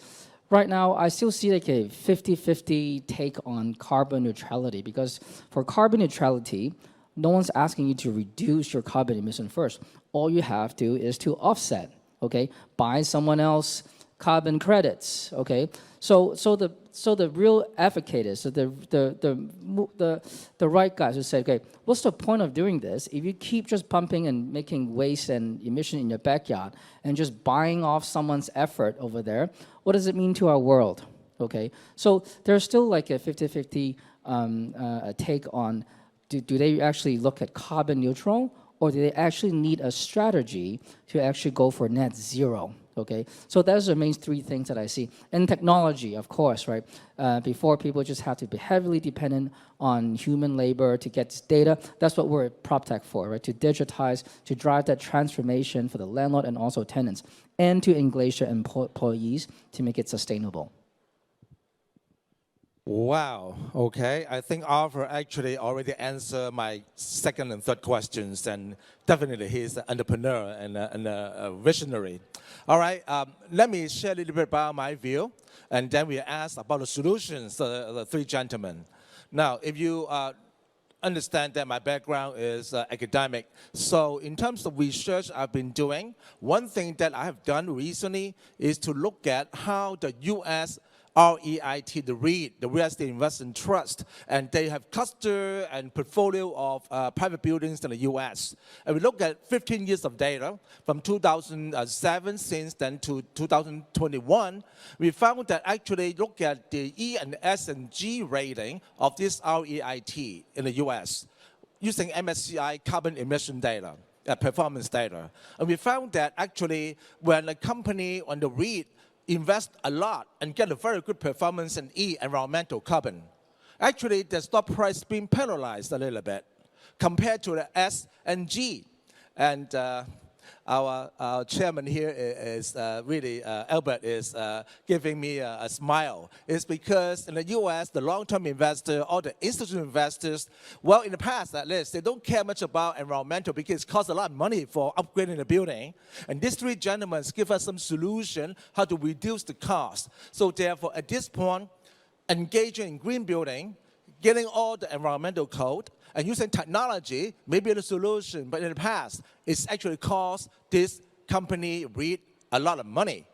right now, I still see like a 50-50 take on carbon neutrality, because for carbon neutrality, no one's asking you to reduce your carbon emission first. All you have to is to offset, okay? Buy someone else carbon credits, okay? So the real advocates, the right guys who say, okay, what's the point of doing this if you keep just pumping and making waste and emission in your backyard and just buying off someone's effort over there? What does it mean to our world? Okay, so there's still like a 50-50 take on, do they actually look at carbon neutral, or do they actually need a strategy to actually go for net zero? Okay, so those are the main three things that I see. And technology, of course, right? Before, people just have to be heavily dependent on human labor to get this data. That's what we're at PropTech for, right? To digitize, to drive that transformation for the landlord and also tenants, and to engage their employees to make it sustainable. Wow, okay. I think Arthur actually already answered my second and third questions, and definitely he's an entrepreneur and a visionary. All right, let me share a little bit about my view, and then we ask about the solutions, the three gentlemen. Now, if you understand that my background is academic, so in terms of research I've been doing, one thing that I have done recently is to look at how the U.S. REIT, the REIT, the Real Estate Investment Trust, and they have cluster and portfolio of private buildings in the U.S. And we look at 15 years of data from 2007 since then to 2021. We found that actually look at the E and S and G rating of this REIT in the U.S. using MSCI carbon emission data, performance data. And we found that actually when a company on the REIT invest a lot and get a very good performance in E, environmental carbon, actually the stock price being penalized a little bit compared to the S and G. And our chairman here is really, Albert is giving me a smile. It's because in the US, the long-term investor, all the institutional investors, well, in the past at least, they don't care much about environmental because it costs a lot of money for upgrading the building. And these three gentlemen give us some solution how to reduce the cost. So therefore, at this point, engaging in green building, getting all the environmental code, and using technology may be the solution, but in the past, it's actually cost this company REIT a lot of money.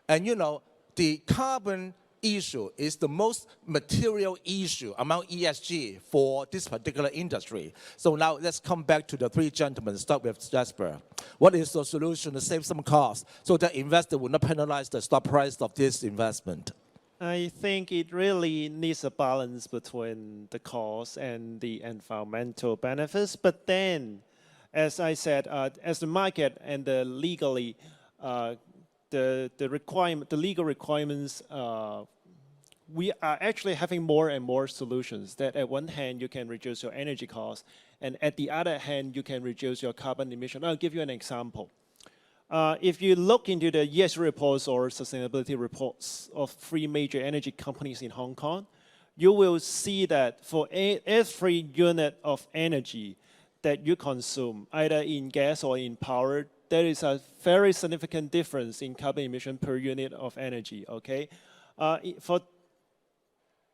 And you know, the carbon issue is the most material issue among ESG for this particular industry. So now let's come back to the three gentlemen. Start with Jasper. What is the solution to save some cost so that investor will not penalize the stock price of this investment? I think it really needs a balance between the cost and the environmental benefits. But then, as I said, as the market and the legally, the legal requirements, we are actually having more and more solutions that at one hand you can reduce your energy costs, and at the other hand you can reduce your carbon emission. I'll give you an example. If you look into the ESG reports or sustainability reports of three major energy companies in Hong Kong, you will see that for every unit of energy that you consume, either in gas or in power, there is a very significant difference in carbon emission per unit of energy, okay? For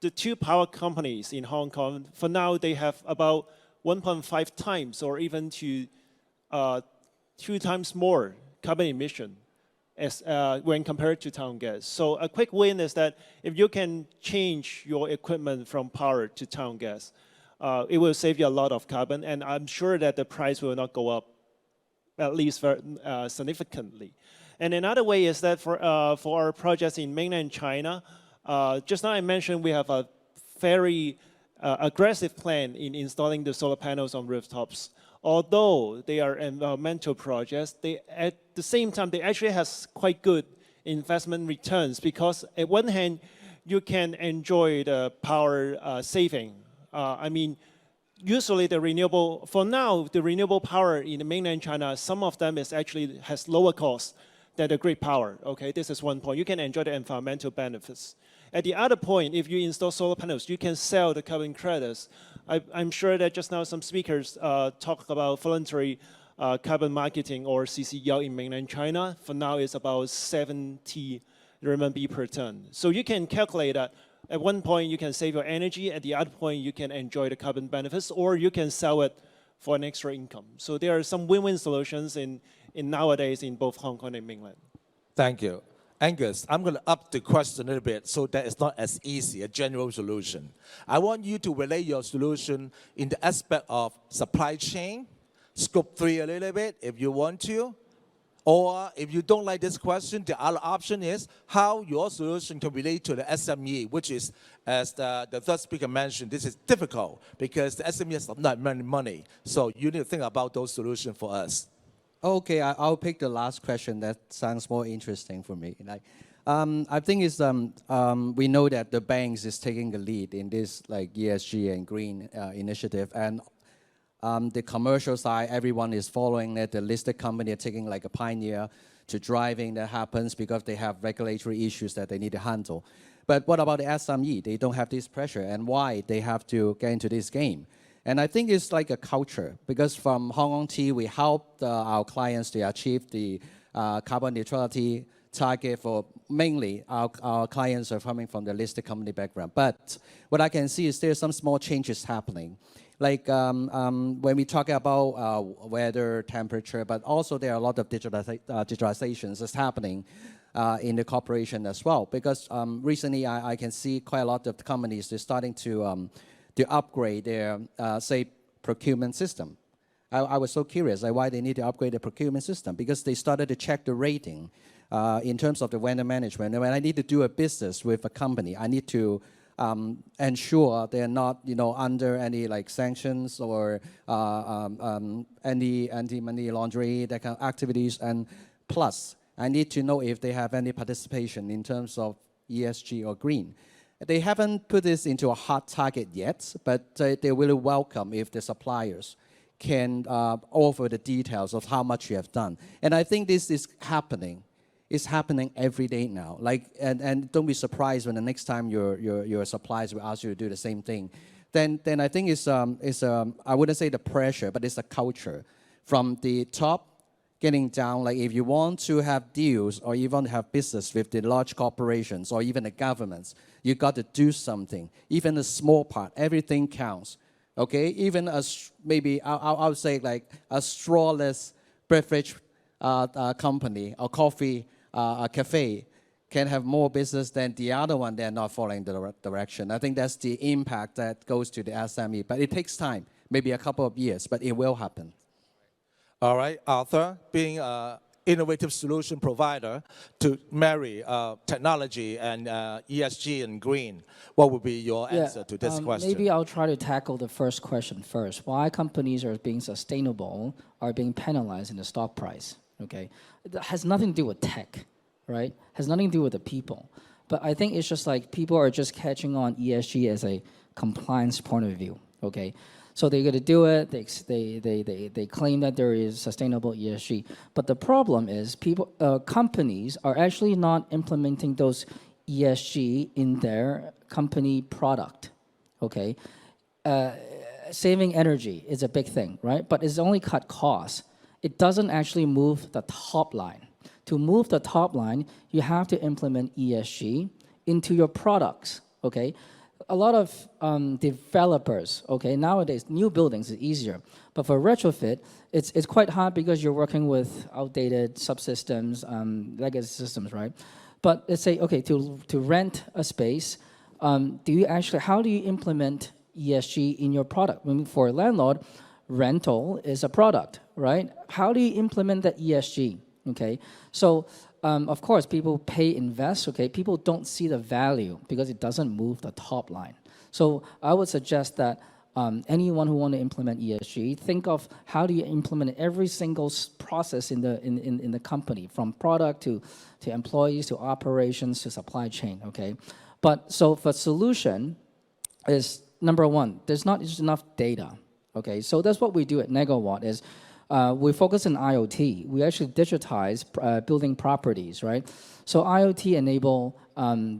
the two power companies in Hong Kong, for now they have about 1.5 times or even to 2 times more carbon emission as when compared to town gas. So a quick win is that if you can change your equipment from power to town gas, it will save you a lot of carbon, and I'm sure that the price will not go up, at least significantly. And another way is that for our projects in mainland China, just now I mentioned we have a very aggressive plan in installing the solar panels on rooftops. Although they are environmental projects, at the same time, they actually have quite good investment returns because at one hand, you can enjoy the power saving. I mean, usually the renewable power in the mainland China, some of them has lower costs than the grid power, okay? This is one point. You can enjoy the environmental benefits. At the other point, if you install solar panels, you can sell the carbon credits I'm sure that just now some speakers talk about voluntary carbon marketing or CCL in mainland China. For now, it's about 70 RMB per ton. So you can calculate that at one point you can save your energy, at the other point you can enjoy the carbon benefits, or you can sell it for an extra income. So there are some win-win solutions in nowadays in both Hong Kong and mainland. Thank you. Angus, I'm going to up the question a little bit so that it's not as easy, a general solution. I want you to relate your solution in the aspect of supply chain, scope 3 a little bit if you want to, or if you don't like this question, the other option is how your solution can relate to the SME, which is, as the third speaker mentioned, this is difficult because the SME has not many money. So you need to think about those solutions for us. Okay, I'll pick the last question. That sounds more interesting for me. I think it's we know that the banks is taking the lead in this like ESG and green initiative, and the commercial side, everyone is following it. The listed company are taking like a pioneer to driving that happens because they have regulatory issues that they need to handle. But what about the SME? They don't have this pressure, and why they have to get into this game? And I think it's like a culture, because from Hong Kong T, we helped our clients to achieve the carbon neutrality target for mainly our clients are coming from the listed company background. But what I can see is there's some small changes happening. Like when we talk about weather, temperature, but also there are a lot of digitalizations that's happening in the corporation as well. Because recently I can see quite a lot of the companies, they're starting to upgrade their, say, procurement system. I was so curious why they need to upgrade the procurement system, because they started to check the rating in terms of the vendor management. And when I need to do a business with a company, I need to ensure they're not, under any like sanctions or any anti-money laundering, that kind of activities. And plus, I need to know if they have any participation in terms of ESG or green. They haven't put this into a hard target yet, but they will welcome if the suppliers can offer the details of how much you have done. And I think this is happening. It's happening every day now. Like, and don't be surprised when the next time your suppliers will ask you to do the same thing. Then I think it's I wouldn't say the pressure, but it's a culture from the top getting down. Like if you want to have deals or even have business with the large corporations or even the governments, you got to do something. Even the small part, everything counts. Okay, even maybe I would say like a strawless beverage company or coffee a cafe can have more business than the other one. They're not following the direction. I think that's the impact that goes to the SME, but it takes time, maybe a couple of years, but it will happen. All right, Arthur, being an innovative solution provider to marry technology and ESG and green, what would be your answer to this question? Maybe I'll try to tackle the first question first. Why companies are being sustainable are being penalized in the stock price, okay? It has nothing to do with tech, right? Has nothing to do with the people. But I think it's just like people are just catching on ESG as a compliance point of view, okay? So they're going to do it. They claim that there is sustainable ESG, but the problem is companies are actually not implementing those ESG in their company product. Okay, saving energy is a big thing, right? But it's only cut costs. It doesn't actually move the top line. To move the top line, you have to implement ESG into your products. Okay. A lot of developers, okay, nowadays new buildings is easier, but for retrofit, it's quite hard because you're working with outdated subsystems, legacy systems, right? But let's say, okay, to rent a space, how do you implement ESG in your product? I mean, for a landlord, rental is a product, right? How do you implement that ESG? Okay, so. Of course, people invest, okay? People don't see the value because it doesn't move the top line. So I would suggest that anyone who want to implement ESG, think of how do you implement every single process in the company, from product to employees to operations to supply chain, okay? But so for solution is number one, there's not enough data, okay? So that's what we do at Negawatt is we focus on IoT. We actually digitize building properties, right? So IoT enable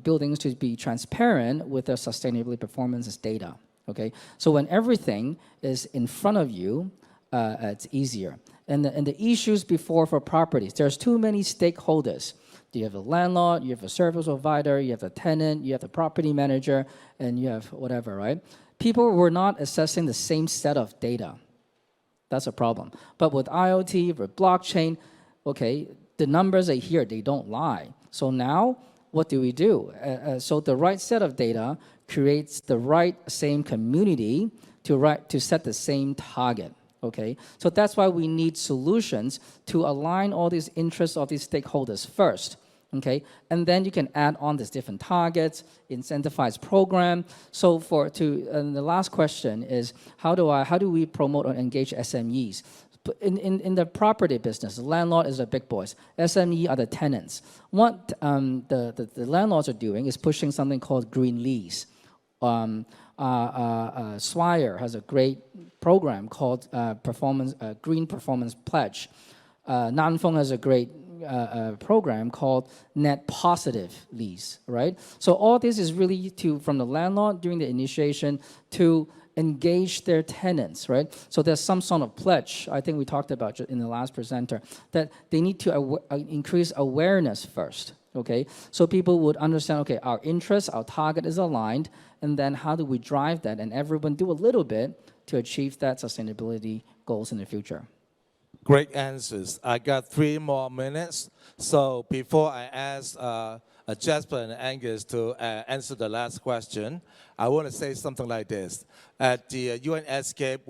buildings to be transparent with their sustainability performance data, Okay, so when everything is in front of you, it's easier. And the issues before for properties, there's too many stakeholders. You have a landlord, you have a service provider, you have a tenant, you have the property manager, and you have whatever, right? People were not assessing the same set of data. That's a problem. But with IoT, with blockchain, okay, the numbers are here, they don't lie. So now, what do we do? So the right set of data creates the right same community to set the same target. Okay, so that's why we need solutions to align all these interests of these stakeholders first. Okay, and then you can add on these different targets, incentivize program. So the last question is how do we promote or engage SMEs? In the property business, the landlord is the big boys. SME are the tenants. What the landlords are doing is pushing something called green lease. Swire has a great program called Green Performance Pledge. Nanfeng has a great program called Net Positive Lease, right? So all this is really from the landlord during the initiation to engage their tenants, right? So there's some sort of pledge, I think we talked about in the last presenter, that they need to increase awareness first, okay? So people would understand, okay, our interests, our target is aligned, and then how do we drive that? And everyone do a little bit to achieve that sustainability goals in the future. Great answers. I got 3 more minutes. So before I ask Jasper and Angus to answer the last question, I want to say something like this. At the UN ESG,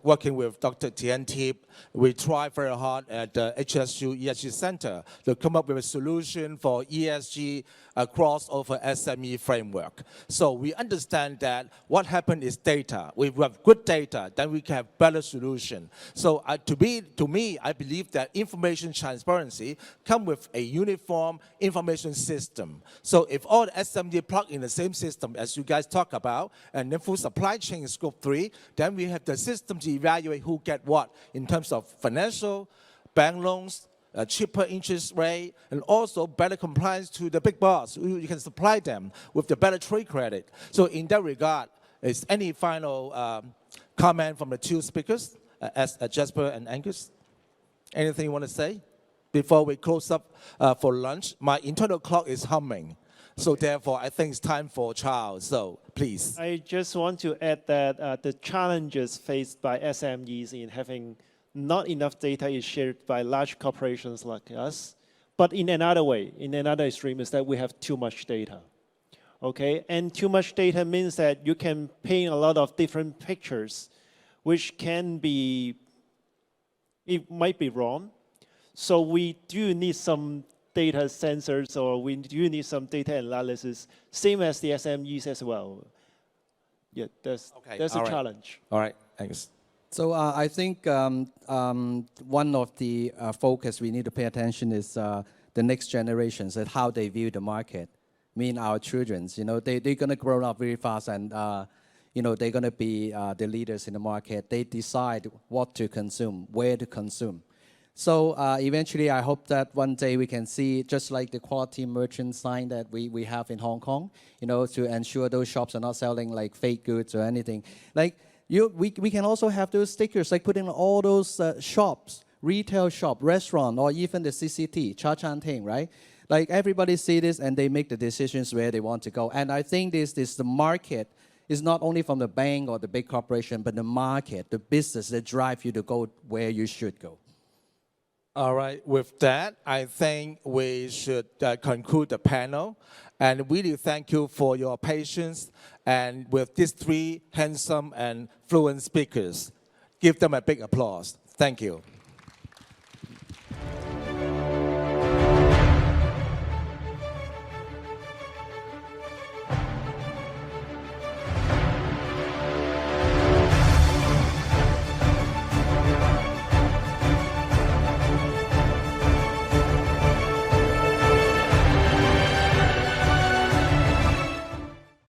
working with Dr. Tian Tip, we try very hard at the HSU ESG Center to come up with a solution for ESG crossover SME framework. So we understand that what happened is data. We have good data, then we can have better solution. So to me, I believe that information transparency comes with a uniform information system. So if all the SME plug in the same system as you guys talk about, and then full supply chain is scope 3, then we have the system to evaluate who get what in terms of financial, bank loans, cheaper interest rate, and also better compliance to the big boss. You can supply them with the better trade credit. So in that regard, is any final comment from the 2 speakers, as Jasper and Angus? Anything you want to say before we close up for lunch? My internal clock is humming. So therefore, I think it's time for Charles. So please. I just want to add that the challenges faced by SMEs in having not enough data is shared by large corporations like us. But in another way, in another extreme, is that we have too much data. Okay, and too much data means that you can paint a lot of different pictures, which can be, it might be wrong. So we do need some data sensors, or we do need some data analysis, same as the SMEs as well. Yeah, that's a challenge. All right, thanks. So I think one of the focus we need to pay attention is the next generations and how they view the market. I mean, our children, they're going to grow up very fast, and they're going to be the leaders in the market. They decide what to consume, where to consume. So eventually, I hope that one day we can see, just like the quality merchant sign that we have in Hong Kong, to ensure those shops are not selling like fake goods or anything. Like we can also have those stickers, like putting all those shops, retail shop, restaurant, or even the CCT, Cha Chan Ting, right? Like everybody see this and they make the decisions where they want to go. And I think the market is not only from the bank or the big corporation, but the market, the business that drive you to go where you should go. All right, with that, I think we should conclude the panel. And really thank you for your patience. And with these 3 handsome and fluent speakers, give them a big applause. Thank you.